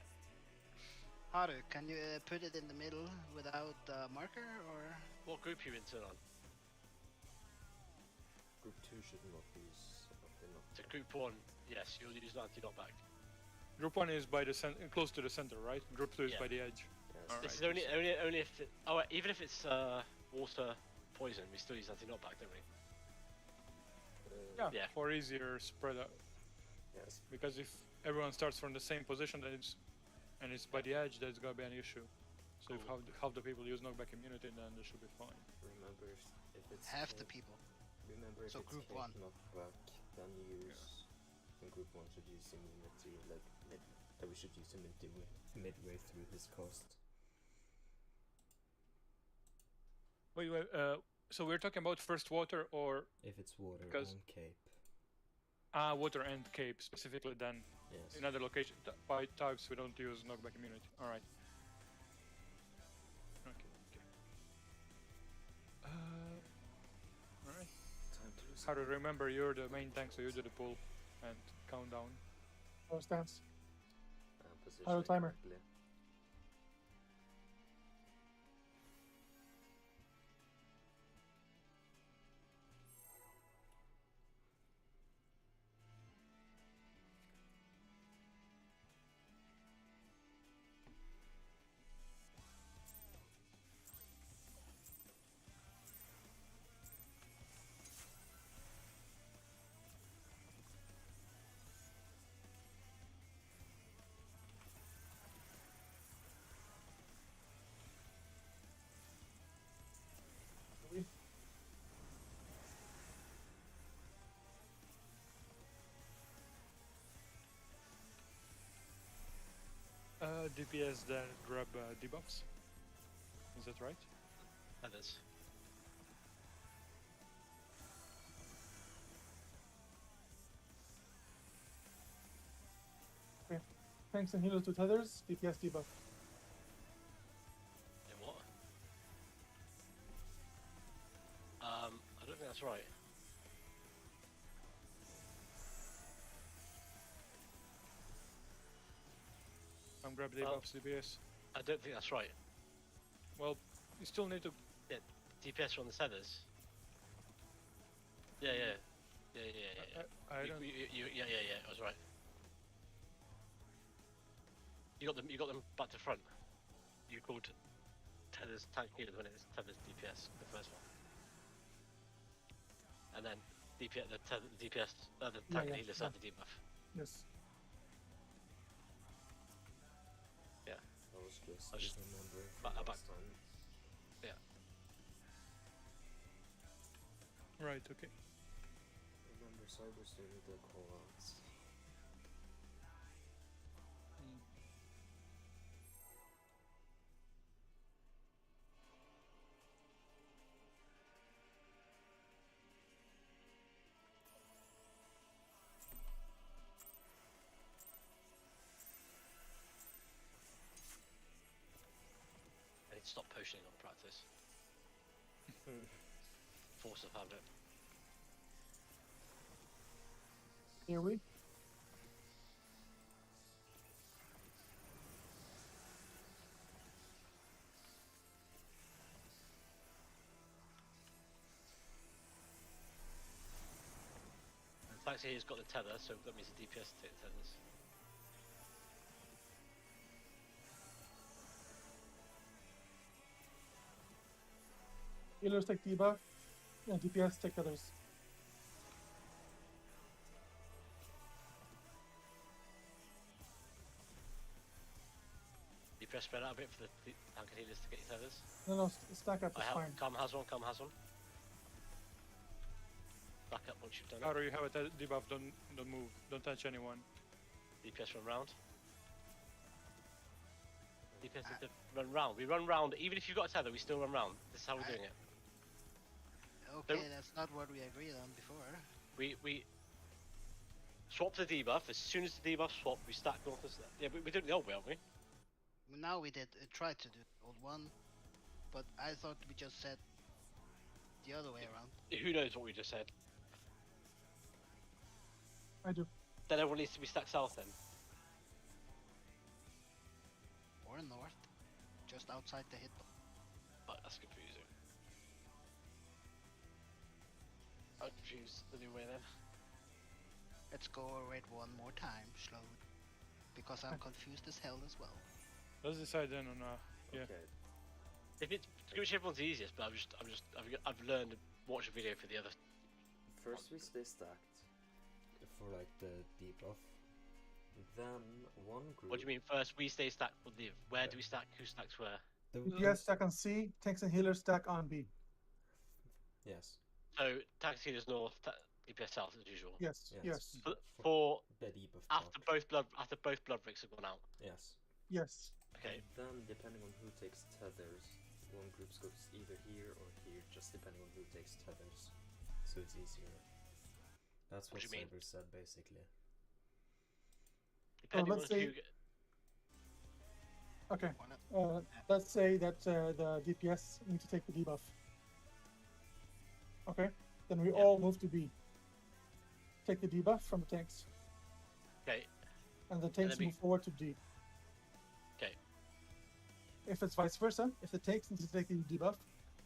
Haru, can you put it in the middle without the marker, or What group you in turn on? Group 2 should not use enough. To group 1, yes, you'll use anti-knockback. Group 1 is by the close to the center, right? Group 2 is Yeah. by the edge. Yes. Alright. This is only if it, even if it's water poison, we still use anti-knockback, don't we? Yeah, Yeah. for easier spread out. Yes. Because if everyone starts from the same position, then it's by the edge, there's gonna be an issue. So if half the people use knockback immunity, then they should be fine. Remember if it's half the hit- people? Remember if So it's group hit one. knockback, then use. And group 1 should use immunity, like that we should use immunity midway through this cost. Wait, so we're talking about first water or If it's water Because- on cape. water and cape specifically, then Yes. in other locations, by types we don't use knockback immunity. Alright. Okay. Alright. Time to lose. How to remember you're the main tank, so you do the pull and countdown. Or stance. Position Auto timer. correctly. DPS then grab debuffs. Is that right? That is. Tanks and healers to tethers. DPS debuff. In what? I don't think that's right. I'm grab Well- debuffs, DPS. I don't think that's right. Well, you still need to. DPS are on the tethers. Yeah. I don't. Yeah. I was right. You got them back to front. You called tethers tank healers when it's tethers DPS, the first one. And then DPS, the DPS, the tank yeah, healers yeah. had the debuff. Yes. I was just I was just remembering back- from back- last time. Right. Okay. Remember Cyber's doing the callouts. need to stop potioning on practice. Force of habit. Here we. Taxi here's got the tether, so that means the DPS take the tethers. Healers take debuff, and DPS take others. DPS spread out a bit for the tank and healers to get your tethers. No, stack up I is help. fine. Calm has one, calm has one. Back up once you've done it. How do you have a debuff? Don't move. Don't touch anyone. DPS run round. DPS is to run round. We run round. Even if you've got a tether, we still run round. This is how we're doing it. Okay, Don't- that's not what we agreed on before. We swap the debuff. As soon as the debuff swap, we stack north and south. Yeah, we did it the old way, haven't we? Now we did try to do the old one, but I thought we just said the other way around. Who knows what we just said? I do. Then everyone needs to be stacked south then. Or north, just outside the hit. Oh, that's confusing. I'm confused the new way then. Let's go over it one more time, slowly, because I'm confused as hell as well. Let's decide then on yeah. Okay. If it's which everyone's easiest, but I've learned to watch a video for the other. First we stay stacked for like the debuff. Then one group. What do you mean? First we stay stacked. Where do we stack? Who stacks where? The DPS stack on C, tanks and healers stack on B. Yes. So tax healers north, DPS south as usual. Yes, yes, For the debuff. after both blood bricks have gone out. Yes. yes. Okay. Then depending on who takes tethers, one group goes either here or here, just depending on who takes tethers. So it's easier. That's What what do you mean? Cyber said basically. Depending on let's say- who. Okay. Wanna- Let's say that the DPS need to take the debuff. Okay. Then we Yeah. all move to B. Take the debuff from the tanks, Okay. and the tanks we- move forward to D. Okay. If it's vice versa, if the tanks need to take the debuff,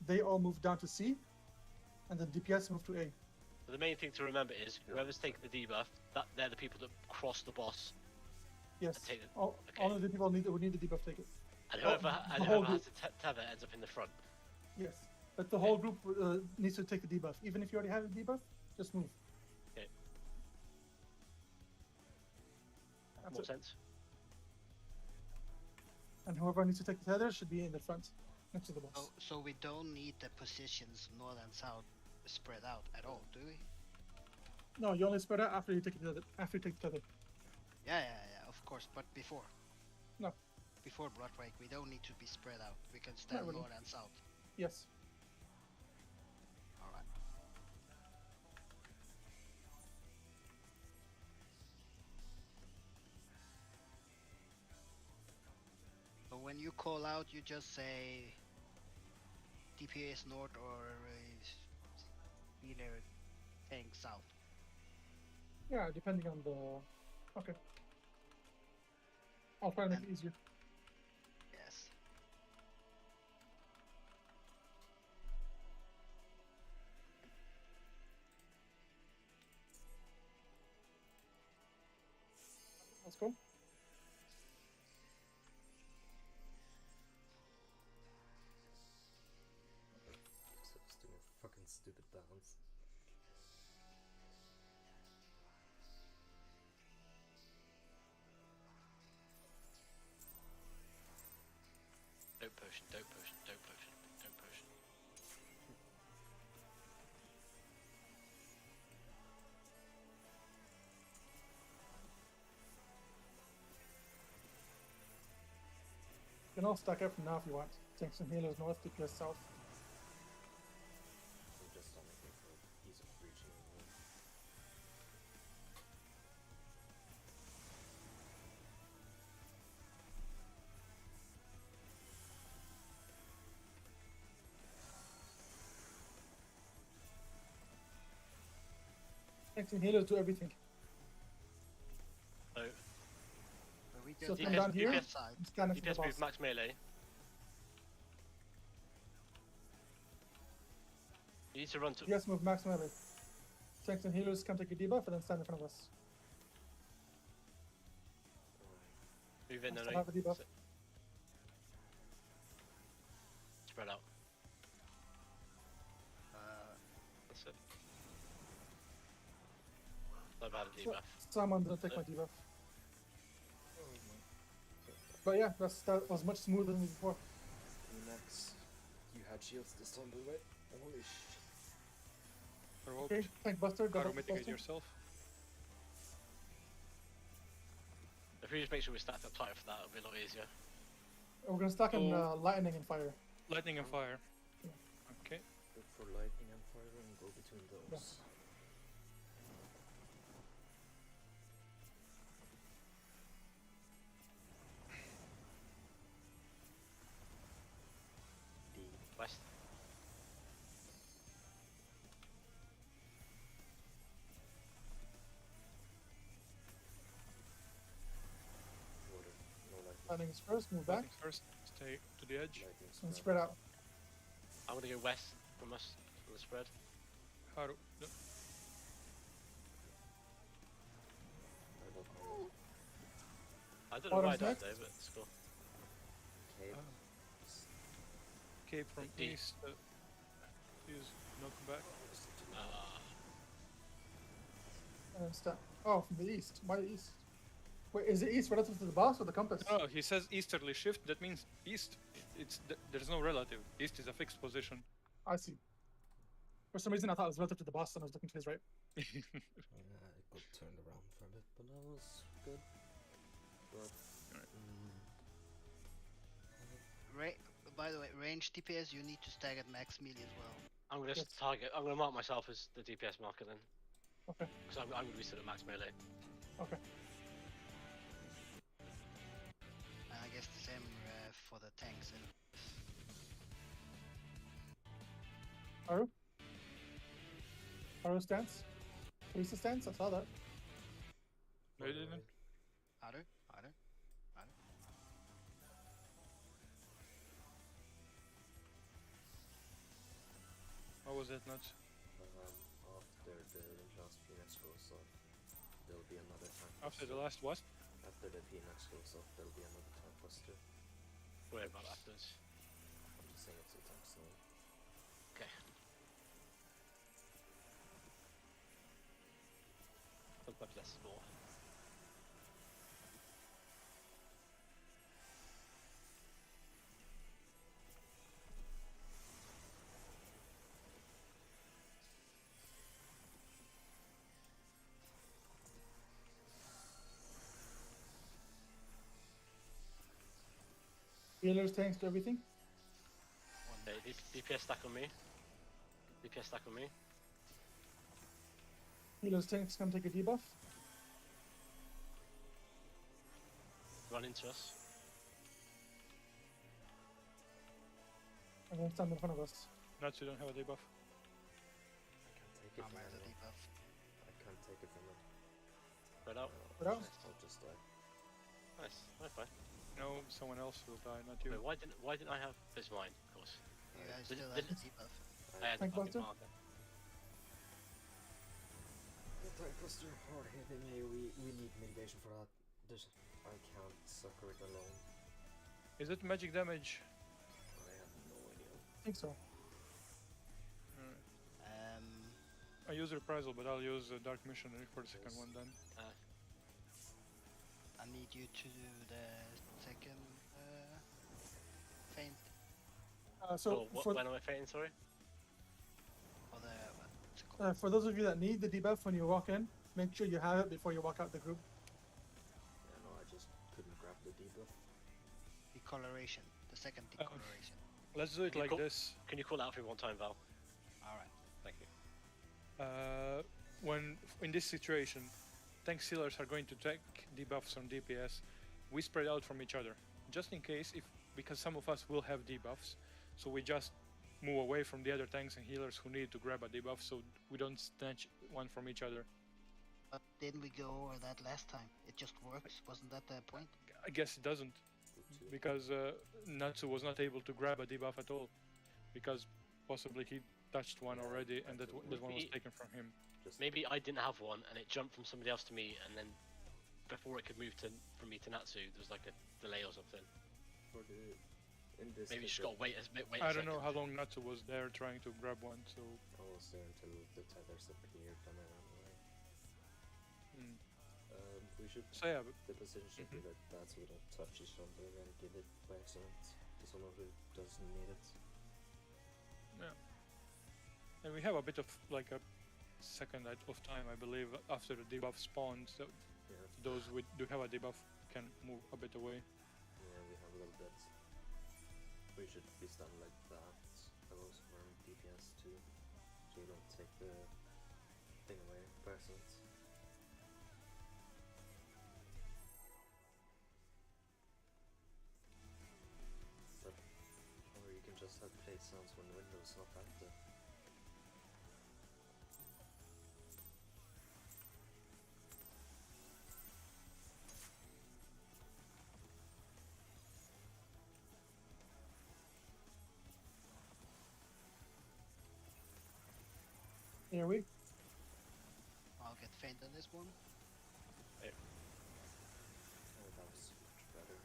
they all move down to C, and the DPS move to A. So the main thing to remember is whoever's taking the debuff, they're the people that cross the boss, Yes. take it. All of the people who need the debuff take it. and Oh, whoever the whole has the tether ends up in the front. Yes. But the whole group needs to take the debuff. Even if you already have a debuff, just move. Okay. That's More it. sense? And whoever needs to take the tether should be in the front, next to the boss. Oh, so we don't need the positions north and south spread out at all, do we? No, you only spread out after you take the tether. After you take the tether. Yeah, of course, but before. No. Before Bloodbreak, we don't need to be spread out. We can stand really. north and south. Yes. Alright. So when you call out, you just say DPS north or healer tank south. Yeah, depending on the. Okay. I'll try to make it easier. Yes. Let's go. So just doing a fucking stupid dance. Don't potion, don't potion, don't potion, don't potion. You can all stack up from now if you want. Tanks and healers north, DPS south. I'm just looking for a piece of breaching. Tanks and healers do everything. So But we So just come DPS down here. outside. And stand next to the DPS boss. move max melee. You need to run to. Yes, move max melee. Tanks and healers come take a debuff and then stand in front of us. Move in, I no, still no. have a debuff. Spread out. Uh, That's it. Not bad a So, debuff. someone didn't take my debuff. But yeah, that was much smoother than before. Next, you had shields this time, by the way. Holy shit. Provoked. Okay, tank buster, Gotta double mitigate buster. yourself. If we just make sure we're stacked up tight for that, it'll be a lot easier. We're gonna stack in Oh. lightning and fire. Lightning and fire. Okay. Look for lightning and fire and go between those. D. West. Water. No lightning. Lightning is first, move back, Lightning first. Stay to the edge. Lightning and spread. spread out. I'm gonna go west from us from the spread. Haru. No. I will call I don't know why I Autumn's died next. though, but it's cool. Cave. Cape from D. east. Use no come back. And then stack. Oh, from the east. Why the east? Wait, is the east relative to the boss or the compass? No, he says easterly shift. That means east. There's no relative. East is a fixed position. I see. For some reason, I thought it was relative to the boss, and I was looking to his right. It got turned around for a bit, but that was good. But, by the way, range DPS, you need to stagger at max melee as well. I'm gonna Yes. target. I'm gonna mark myself as the DPS marker then, Okay, because I'm gonna be still at max melee. okay. And I guess the same for the tanks. And Haru? Haru stance? Teresa stance? I saw that. No, you didn't. Haru. What was that nuts? after the last Phoenix goes off, there'll be another time. After the buster. last what? After the Phoenix goes off, there'll be another time buster. Worry about that afterwards. I'm just saying it 2 times slow. Okay. Sometimes less is more. Healers, tanks, do everything. Okay, DPS stack on me. DPS stack on me. Healers, tanks come take a debuff. Run into us. And then stand in front of us. Nuts, you don't have a debuff. I can't take it from Armor as a anyone. debuff. I can't take it from it. Spread out. Spread out. I'll just die. Nice. Okay. No, someone else will die, not you. Wait, why didn't I have this mine? Of course. You guys Did- still did- have the debuff. I had the Tank fucking buster? marker. The tank buster hard hitting AoE, we need mitigation for that. I can't sucker it alone. Is it magic damage? I have no idea. I think so. I use reprisal, but I'll use Dark Missionary for the second Yes. one then. I need you to do the second feint So Oh, for, when am I fainting? Sorry. for the what's it called? for those of you that need the debuff when you walk in, make sure you have it before you walk out the group. Yeah, no, I just couldn't grab the debuff. Decoloration. The second Oh. decoloration. Let's do it You like cool? this. Can you call out for me one time, Val? Alright. Thank you. When in this situation, tank sealers are going to take debuffs on DPS. We spread out from each other, just in case, because some of us will have debuffs, so we just move away from the other tanks and healers who need to grab a debuff, so we don't snatch one from each other. But didn't we go over that last time? It just works. Wasn't that the point? I guess it doesn't, Good too. because Natsu was not able to grab a debuff at all, because possibly he touched one Yeah, already, and that actually, that one was maybe- taken from him. Just Maybe I didn't have one, and it jumped from somebody else to me, and then before it could move to from me to Natsu, there was like a delay or something. for the in this. Maybe you just case, got to wait a bit. Wait I a don't know second. how long Natsu was there trying to grab one, so I was there until the tethers appeared, and I ran away. mm. We should. So yeah, but The position should be that that's we don't touch each other and give it by accident to someone who doesn't need it. and we have a bit of like a second of time, I believe, after the debuff spawns. So Yeah, those who do have a debuff can move a bit away. yeah, we have a little bit. We should be stunned like that. I was from DPS too, so you don't take the thing away by accident. But, or you can just have play sounds when Windows not active. Here we. I'll get faint on this one. Oh, that was much better.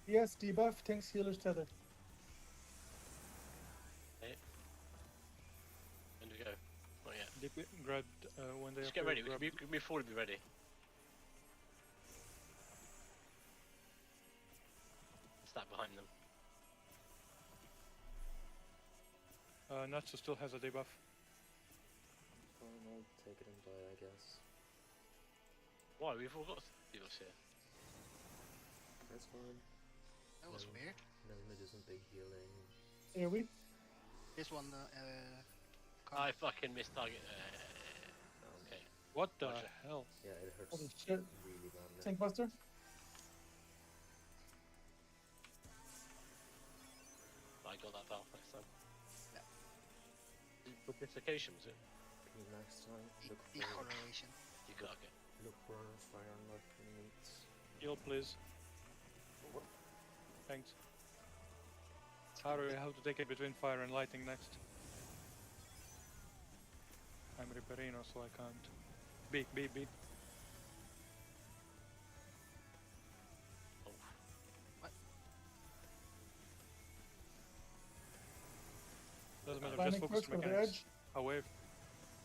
Yes, debuff, tanks, healers, tether. When do we go? Not yet. Did we grab when they Just get appear, ready. We grab- can move forward. Be ready. Stack behind them. Natsu still has a debuff. Fine, I'll take it and die, I guess. Why? We've all got debuffs here. That's fine. That was No. weird. Then we do some big healing. Here we. This one, I fucking missed target. Okay. What the Gotcha. hell? Yeah, it hurts Holy shit. really badly. Tank buster. I got that valve next time. Yeah. With dislocation, was it? Next time, look for Decorrelation. You got it. look for fire and lightning. Heal, please. Thanks. How do we have to take it between fire and lightning next? I'm Ripperino, so I can't. Beep, beep, beep. Oh. Doesn't matter, Lightning just focus first for the mechanics. edge. A wave.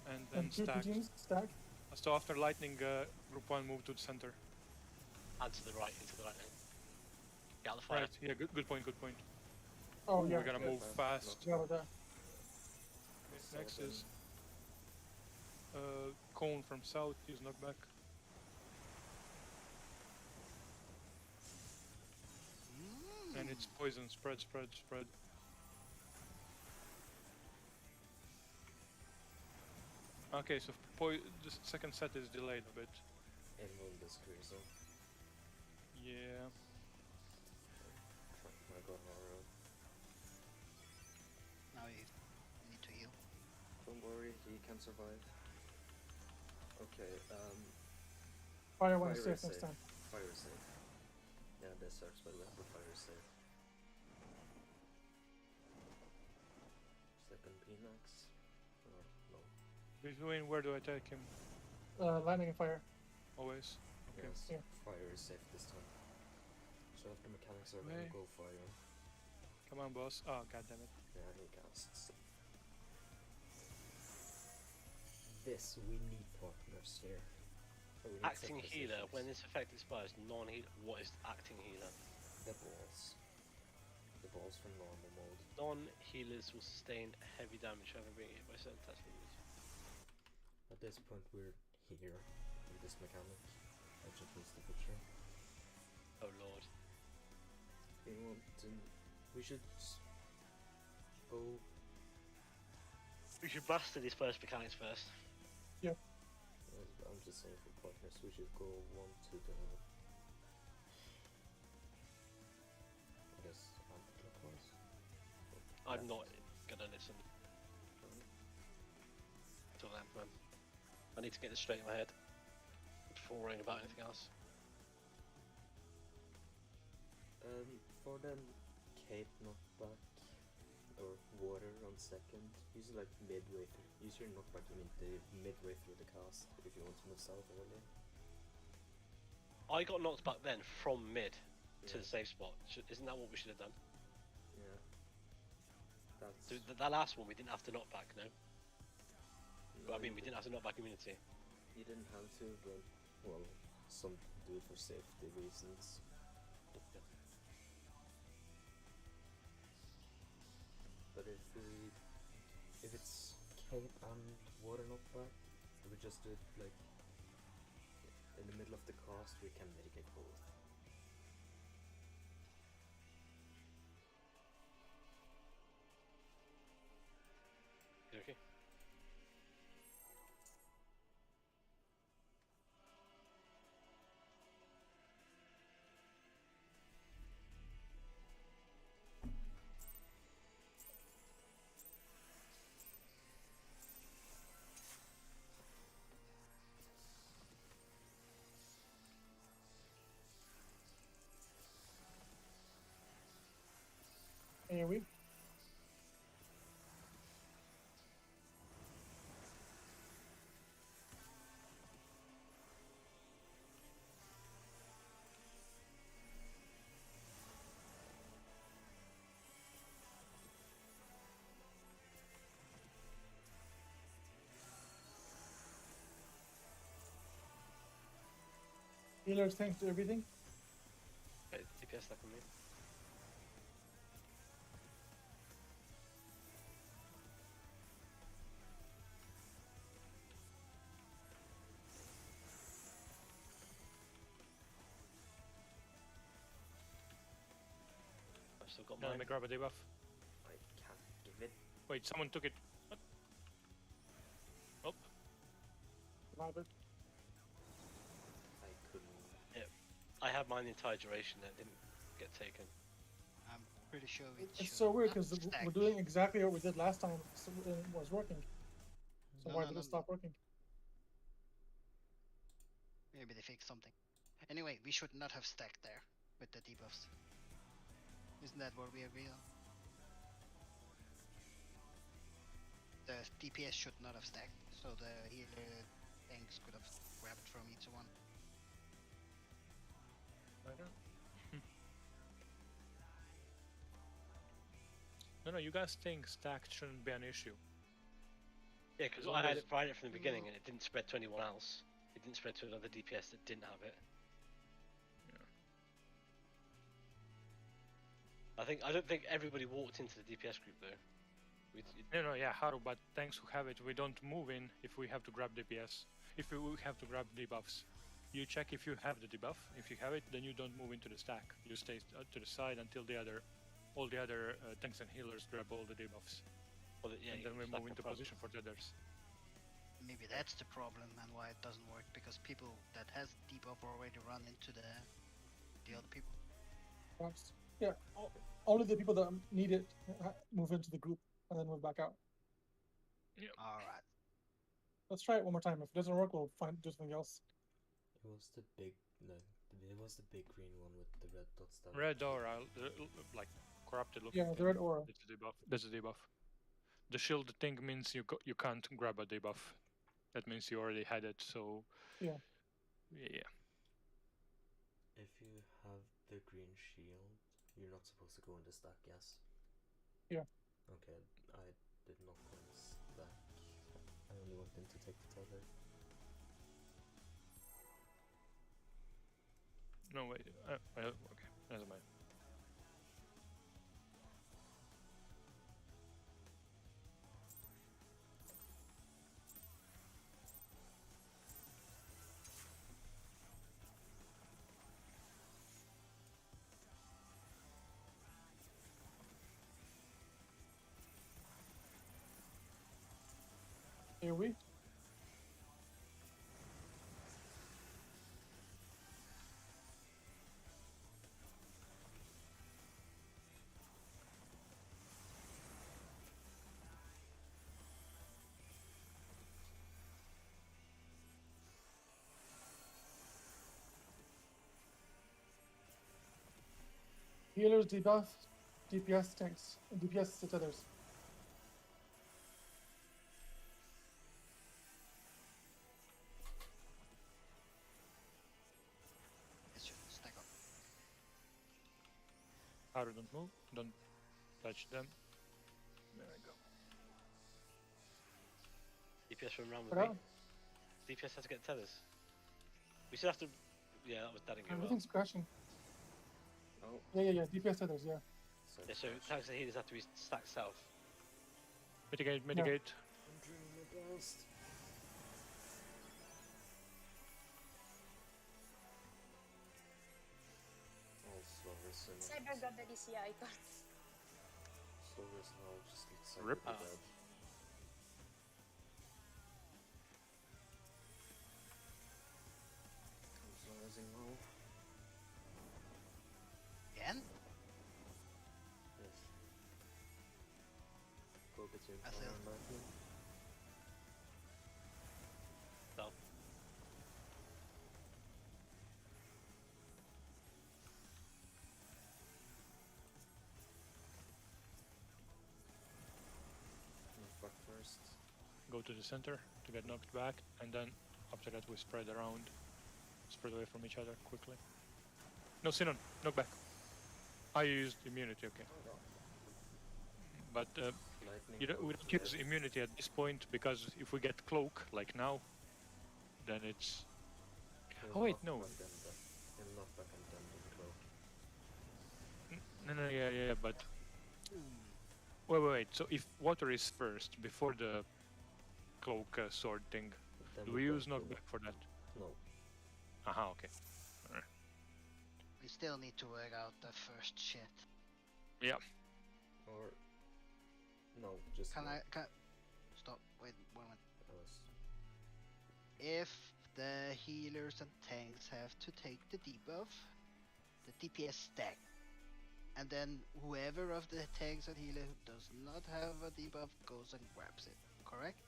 And then And two stack. teams stack. So after lightning, group 1 move to the center. And to the right, into the right lane. Get out the fire. Right, yeah, good point, good point. Oh, yeah. We're gonna yeah, move fast. fast. Yeah, with that. Next is Cone from south, he's knockback. And it's poison, spread, spread, spread. Okay, so the second set is delayed a bit. Involve this Grizzle. Yeah. My god, horror. Now you need to heal. Don't worry, he can survive. Okay, Fire one is Fire safe is next safe. time. fire is safe. Yeah, this sucks, but we have the fire safe. Second Phoenix. Or no. Between where do I take him? Lightning and fire. Always. Okay. Yes, Yeah. fire is safe this time. So if the mechanics are May- gonna go fire. Come on, boss. Oh, god damn it. Yeah, he casts. This, we need partners here. We need Acting set healer. positions. When this effect expires, non-healer. What is acting healer? The balls. The balls from normal mode. Non-healers will sustain heavy damage over being hit by certain attacks enemies. At this point, we're here with this mechanic. I just missed the picture. Oh lord. We want to. We should go We should master these first mechanics first. I'm just saying for partners, we should go one to the. I guess anti-clockwise. I'm not gonna listen to them, man. I need to get this straight in my head before worrying about anything else. For the cape knockback or water on second, use it like midway through. Use your knockback midway through the cast if you want to move south early. I got knocked back then from mid to Yeah. the safe spot. Isn't that what we should have done? Yeah. That's. So that last one we didn't have to knock back, no? No, But I mean, you we didn't have to knock back immunity. You didn't have to, but well, some do it for safety reasons. But if it's cape and water knockback, we just do it like in the middle of the cast. We can mitigate both. Okay. Here we. Healers, thanks to everything. Okay, DPS stuck on me. I've still got Now let mine. me grab a debuff. I can't give it. Wait, someone took it. What? Oh, Not it. I couldn't. I had mine the entire duration that didn't get taken. I'm pretty sure it It's should so weird not because stack. we're doing exactly what we did last time. So it was working. So No, why no, did no, it stop working? Maybe they fixed something. Anyway, we should not have stacked there with the debuffs. Isn't that what we agreed on? The DPS should not have stacked, so the healer tanks could have grabbed from each one. I don't. No, you guys think stacked shouldn't be an issue. Yeah, because As I long had as- it right from the beginning and it didn't spread to anyone else. It didn't spread to another DPS that didn't have it. I don't think everybody walked into the DPS group though. No, yeah, Haru, but tanks who have it, we don't move in if we have to grab DPS. If we have to grab debuffs. You check if you have the debuff. If you have it, then you don't move into the stack. You stay to the side until all the other tanks and healers grab all the debuffs. Well, yeah, And you then we stack move in into front. position for the others. Maybe that's the problem and why it doesn't work, because people that has debuff already run into the other people. Perhaps. Yeah. Only the people that need it move into the group and then move back out. Alright. Let's try it one more time. If it doesn't work, we'll do something else. It was the big it was the big green one with the red dots down. Red aura, like corrupted looking. Yeah, the thing. red aura. That's a debuff. That's a debuff. The shield thing means you can't grab a debuff. That means you already had it. So Yeah. Yeah. If you have the green shield, you're not supposed to go in the stack, yes? Yeah. Okay, I did not go in the stack. I only went in to take the tether. No wait. Okay. Never mind. Here we. Healers debuff, DPS tanks, DPS tethers. It should stack up. Haru, don't move. Don't touch them. There I go. DPS from round with But me. DPS has to get tethers. We still have to. Yeah, that didn't go well. everything's crashing. Oh, Yeah. DPS tethers, yeah. so Yeah, so tanks and healers have to be stacked south. Mitigate, mitigate. I'm doing my best. Oh, Slovis and Cyber got the DCI icon. Slovis now just looks like Rip. really bad. I'm Slovising now. Again? Yes. Go between I fire feel- and lightning. Down. Move back first. Go to the center to get knocked back, and then after that we spread around. Spread away from each other quickly. No, Sinon, knock back. I used immunity, okay. But Lightning we don't bolt use dead. immunity at this point because if we get cloak, like now, then it's... He'll Oh wait, knock no. back and then- He'll knock back and then do the cloak. No, yeah, but... Wait. So if water is first, before the cloak sword thing, Then do we don't use do knockback for that? No. Aha, okay. We still need to work out the first shit. Or... No, just Can no. I stop? Wait, one minute. Yes. If the healers and tanks have to take the debuff, the DPS stack. And then whoever of the tanks and healer who does not have a debuff goes and grabs it. Correct?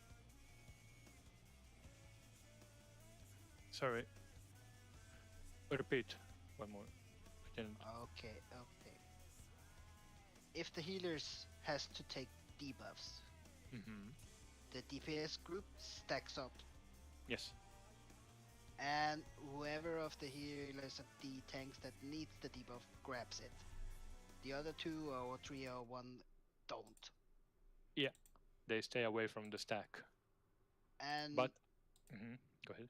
Sorry. Repeat. One more. I didn't... Okay. If the healers has to take debuffs, Mm-hmm. the DPS group stacks up, Yes. and whoever of the healers and the tanks that needs the debuff grabs it. The other 2 or 3 or 1 don't. They stay away from the stack. And But... Mm-hmm. Go ahead.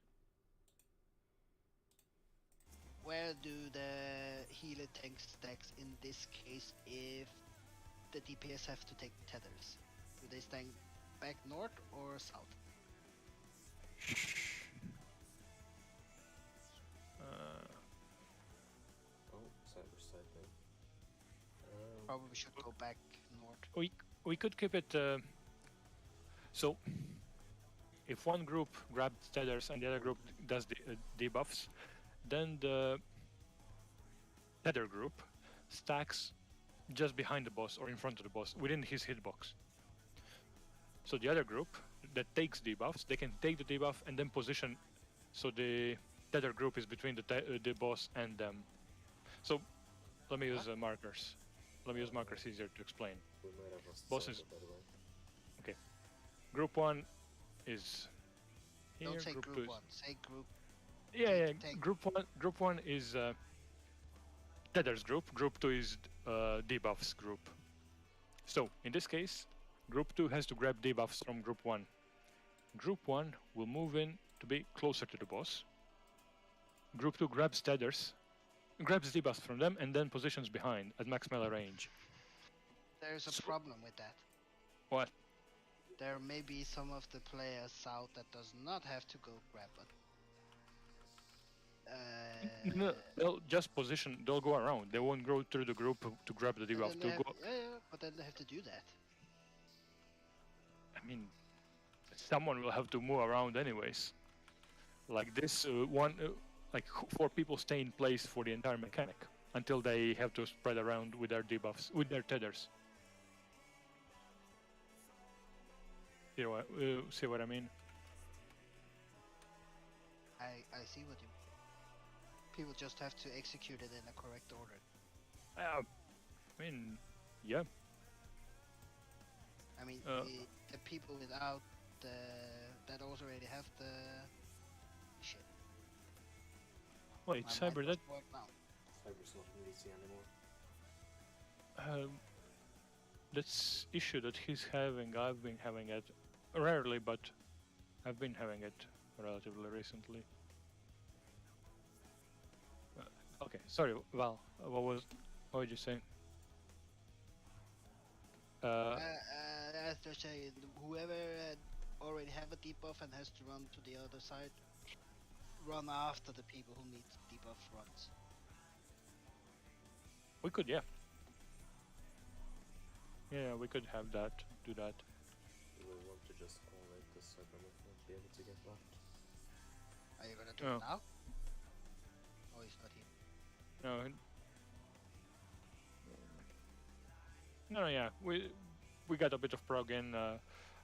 where do the healer tank stacks in this case if the DPS have to take tethers? Do they stand back north or south? Oh, cyber side now. Probably should go back north. We could keep it... So... If one group grabs tethers and the other group does the debuffs, then the tether group stacks just behind the boss or in front of the boss, within his hitbox. So the other group that takes debuffs, they can take the debuff and then position so the tether group is between the boss and them. So let me use markers. Let me use markers easier to explain. We might have lost Bosses. cyber, by the way. Group 1 is here. Don't say group group 2 is... 1, say group. Yeah. Take- Group one is Tether's group. Group 2 is debuffs group. So in this case, Group 2 has to grab debuffs from Group 1. Group 1 will move in to be closer to the boss. Group 2 grabs tethers, grabs debuffs from them, and then positions behind at max melee range. There's a So- problem with that. What? There may be some of the players south that does not have to go grab it. No, they'll just position. They'll go around. They won't go through the group to grab the but debuff. then they They'll have, go. yeah, but then they have to do that. I mean, someone will have to move around anyways. Like this, like 4 people stay in place for the entire mechanic until they have to spread around with their debuffs, with their tethers. You know, see what I mean? I see what you mean. People just have to execute it in a correct order. I mean, yeah. I mean, Uh. the people without the that already have the shit. Wait, My Cyber, mind that doesn't work now. Cyber's not in VC anymore. that's issue that he's having. I've been having it rarely, but I've been having it relatively recently. Okay, sorry, Val. What did you say? As they're saying, whoever already have a debuff and has to run to the other side, run after the people who need debuff runs. We could, yeah. Yeah, we could have that. Do that. Do we want to just call it the Cyber won't be able to get back? Are you gonna do No. it now? Oh, he's not here. No. No, yeah. We got a bit of prog in,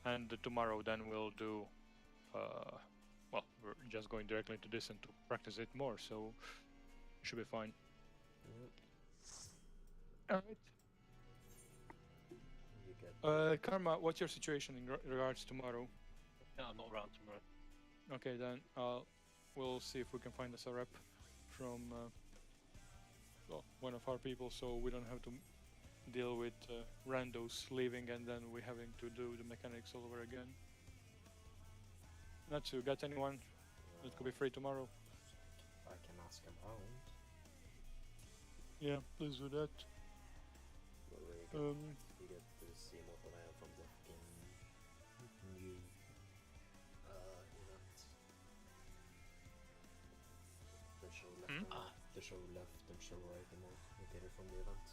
and tomorrow then we'll do. Well, we're just going directly into this and to practice it more, so should be fine. Yep. All right. You get Karma, what's your situation in regards tomorrow? No, I'm not around tomorrow. Okay, then we'll see if we can find us a rep from well, one of our people, so we don't have to deal with randos leaving and then we having to do the mechanics all over again. Natsu, got anyone that could be free tomorrow? I can ask around. Yeah, please do that. Well, we get to see what I have from the fucking new event. The show left Hmm? and right. The show left and show right and all. We get it from the event.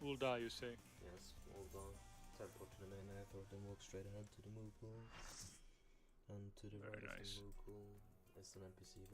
Will die, you say? Yes, all done. Teleport to the main airport and walk straight ahead to the move pool. And to the Very right of nice. the move pool is an NPC with